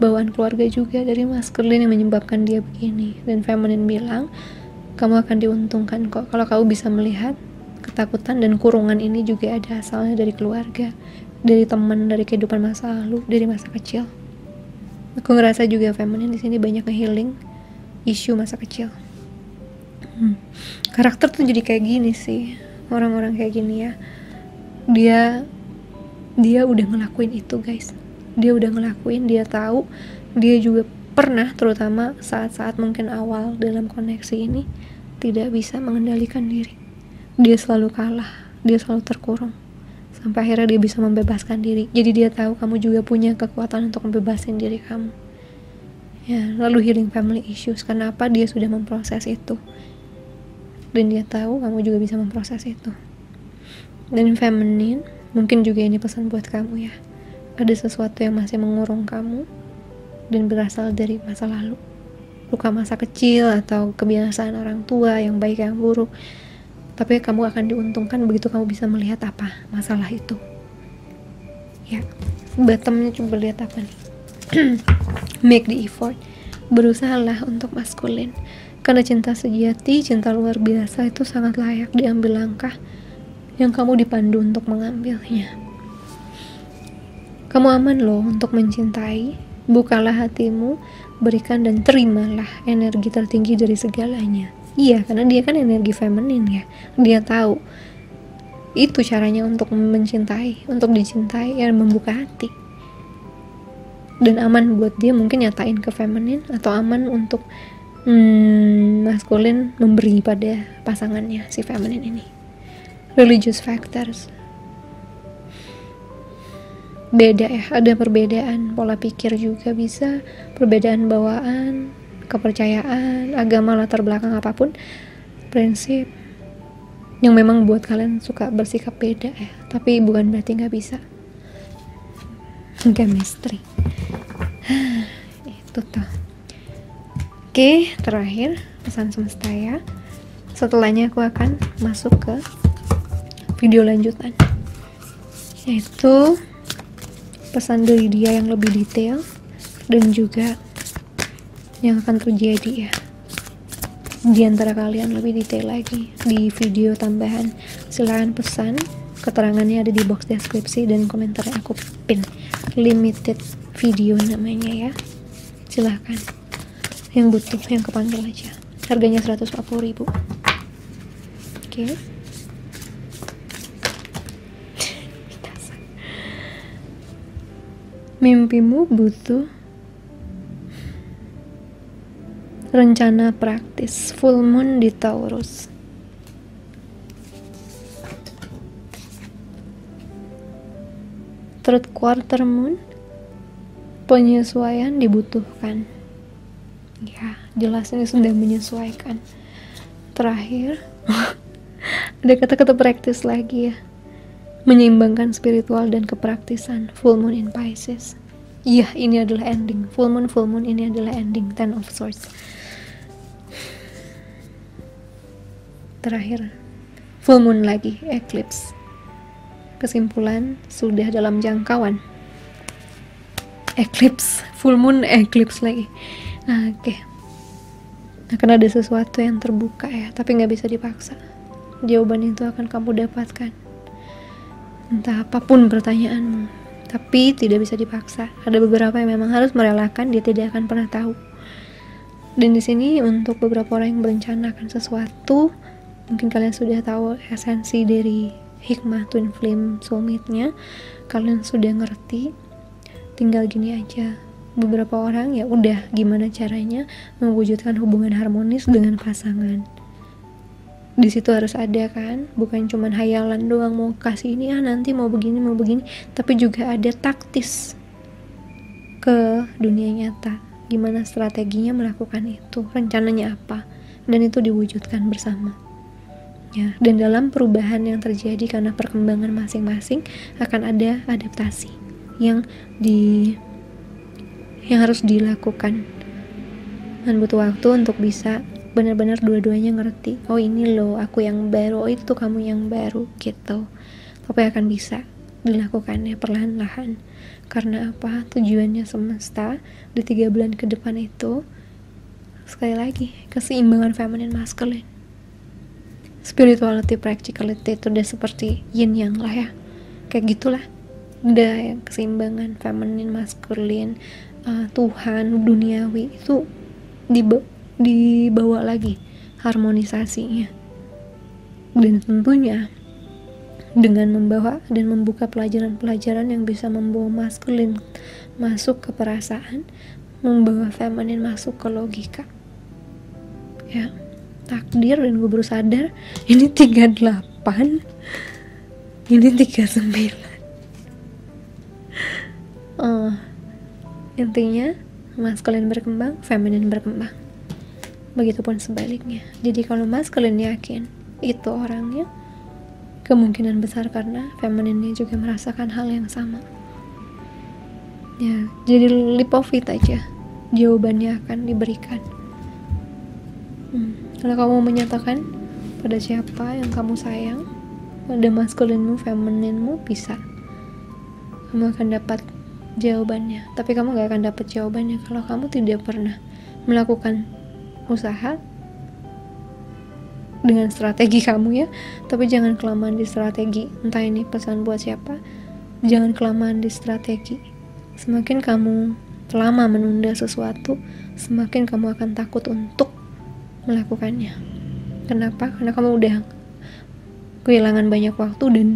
bawaan keluarga juga dari maskulin yang menyebabkan dia begini. Dan feminin bilang, kamu akan diuntungkan kok kalau kamu bisa melihat ketakutan dan kurungan ini juga ada asalnya dari keluarga, dari teman, dari kehidupan masa lalu, dari masa kecil. Aku ngerasa juga feminin di sini banyak nge-healing isu masa kecil. Karakter tuh jadi kayak gini sih, orang-orang kayak gini ya. Dia udah ngelakuin itu guys. Dia udah ngelakuin, dia tahu, dia juga pernah, terutama saat-saat mungkin awal dalam koneksi ini, tidak bisa mengendalikan diri. Dia selalu kalah, dia selalu terkurung, sampai akhirnya dia bisa membebaskan diri. Jadi dia tahu kamu juga punya kekuatan untuk membebasin diri kamu ya. Lalu healing family issues, kenapa dia sudah memproses itu, dan dia tahu kamu juga bisa memproses itu. Dan feminine, mungkin juga ini pesan buat kamu ya. Ada sesuatu yang masih mengurung kamu dan berasal dari masa lalu, luka masa kecil atau kebiasaan orang tua yang baik yang buruk. Tapi kamu akan diuntungkan begitu kamu bisa melihat apa masalah itu ya. Bottomnya coba lihat apa nih. Make the effort, berusahalah untuk maskulin, karena cinta sejati, cinta luar biasa itu sangat layak diambil langkah yang kamu dipandu untuk mengambilnya. Kamu aman loh untuk mencintai, Bukalah hatimu, berikan dan terimalah energi tertinggi dari segalanya. Iya, karena dia kan energi feminin ya. Dia tahu itu caranya untuk mencintai, untuk dicintai, ya membuka hati. Dan aman buat dia mungkin nyatain ke feminin, atau aman untuk maskulin memberi pada pasangannya si feminin ini. Religious factors, beda ya, ada perbedaan pola pikir juga bisa, perbedaan bawaan, kepercayaan, agama, latar belakang apapun, prinsip yang memang buat kalian suka bersikap beda ya, tapi bukan berarti nggak bisa. Chemistry itu tuh. Oke, terakhir pesan semesta ya. Setelahnya aku akan masuk ke video lanjutan, yaitu pesan dari dia yang lebih detail dan juga yang akan terjadi ya di antara kalian lebih detail lagi di video tambahan. Silahkan pesan, keterangannya ada di box deskripsi dan komentar yang aku pin. Limited video namanya ya, silahkan yang butuh, yang kepanggil aja. Harganya 140.000. Oke. Mimpimu butuh rencana praktis. Full moon di Taurus. Third quarter moon, penyesuaian dibutuhkan. Ya, jelas ini sudah menyesuaikan. Terakhir, ada kata-kata praktis lagi ya. Menyeimbangkan spiritual dan kepraktisan. Full moon in Pisces. Iya, ini adalah ending. Full moon ini adalah ending. Ten of Swords. Terakhir, full moon lagi, eclipse. Kesimpulan, sudah dalam jangkauan. Eclipse, full moon, eclipse lagi. Nah, oke. Akan ada sesuatu yang terbuka ya, tapi nggak bisa dipaksa. Jawaban itu akan kamu dapatkan. Entah apapun pertanyaanmu, tapi tidak bisa dipaksa. Ada beberapa yang memang harus merelakan, dia tidak akan pernah tahu. Dan di sini untuk beberapa orang yang merencanakan sesuatu, mungkin kalian sudah tahu esensi dari hikmah twin flame soulmate-nya, kalian sudah ngerti. Tinggal gini aja, beberapa orang ya udah gimana caranya mewujudkan hubungan harmonis dengan pasangan. Di situ harus ada kan, bukan cuman hayalan doang mau kasih ini nanti mau begini, tapi juga ada taktis ke dunia nyata. Gimana strateginya melakukan itu, rencananya apa, dan itu diwujudkan bersama. Ya, dan dalam perubahan yang terjadi karena perkembangan masing-masing akan ada adaptasi yang harus dilakukan, dan butuh waktu untuk bisa benar-benar dua-duanya ngerti, oh ini loh aku yang baru, oh itu kamu yang baru gitu. Tapi akan bisa dilakukannya perlahan-lahan. Karena apa? Tujuannya semesta di 3 bulan ke depan itu, sekali lagi, keseimbangan feminine masculine. Spirituality, practicality itu udah seperti yin yang lah ya, kayak gitulah. Udah yang keseimbangan feminine masculine, Tuhan duniawi itu dibawa lagi harmonisasinya. Dan tentunya dengan membawa dan membuka pelajaran-pelajaran yang bisa membawa maskulin masuk ke perasaan, membawa feminin masuk ke logika. Ya, takdir, dan gue baru sadar ini 38, ini 39. Intinya maskulin berkembang, feminin berkembang. Begitupun sebaliknya. Jadi kalau maskulin yakin itu orangnya, kemungkinan besar karena femininnya juga merasakan hal yang sama. Ya, jadi leap of faith aja, jawabannya akan diberikan. Kalau kamu menyatakan pada siapa yang kamu sayang, pada maskulinmu, femininmu, bisa, kamu akan dapat jawabannya. Tapi kamu gak akan dapat jawabannya kalau kamu tidak pernah melakukan usaha dengan strategi kamu ya. Tapi jangan kelamaan di strategi. Entah ini pesan buat siapa, jangan kelamaan di strategi. Semakin kamu lama menunda sesuatu, semakin kamu akan takut untuk melakukannya. Kenapa? Karena kamu udah kehilangan banyak waktu dan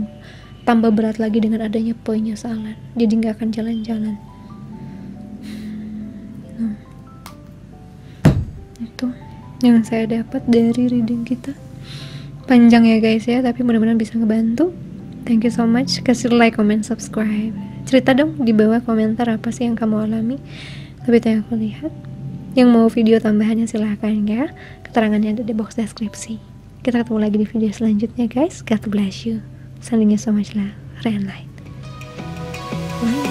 tambah berat lagi dengan adanya penyesalan. Jadi gak akan jalan-jalan. Itu yang saya dapat dari reading kita. Panjang ya guys ya, tapi mudah-mudahan bisa ngebantu. Thank you so much. Kasih like, comment, subscribe. Cerita dong di bawah komentar apa sih yang kamu alami. Tapi itu yang aku lihat. Yang mau video tambahannya silahkan ya. Keterangannya ada di box deskripsi. Kita ketemu lagi di video selanjutnya guys. God bless you. Sending you so much love and light. Bye.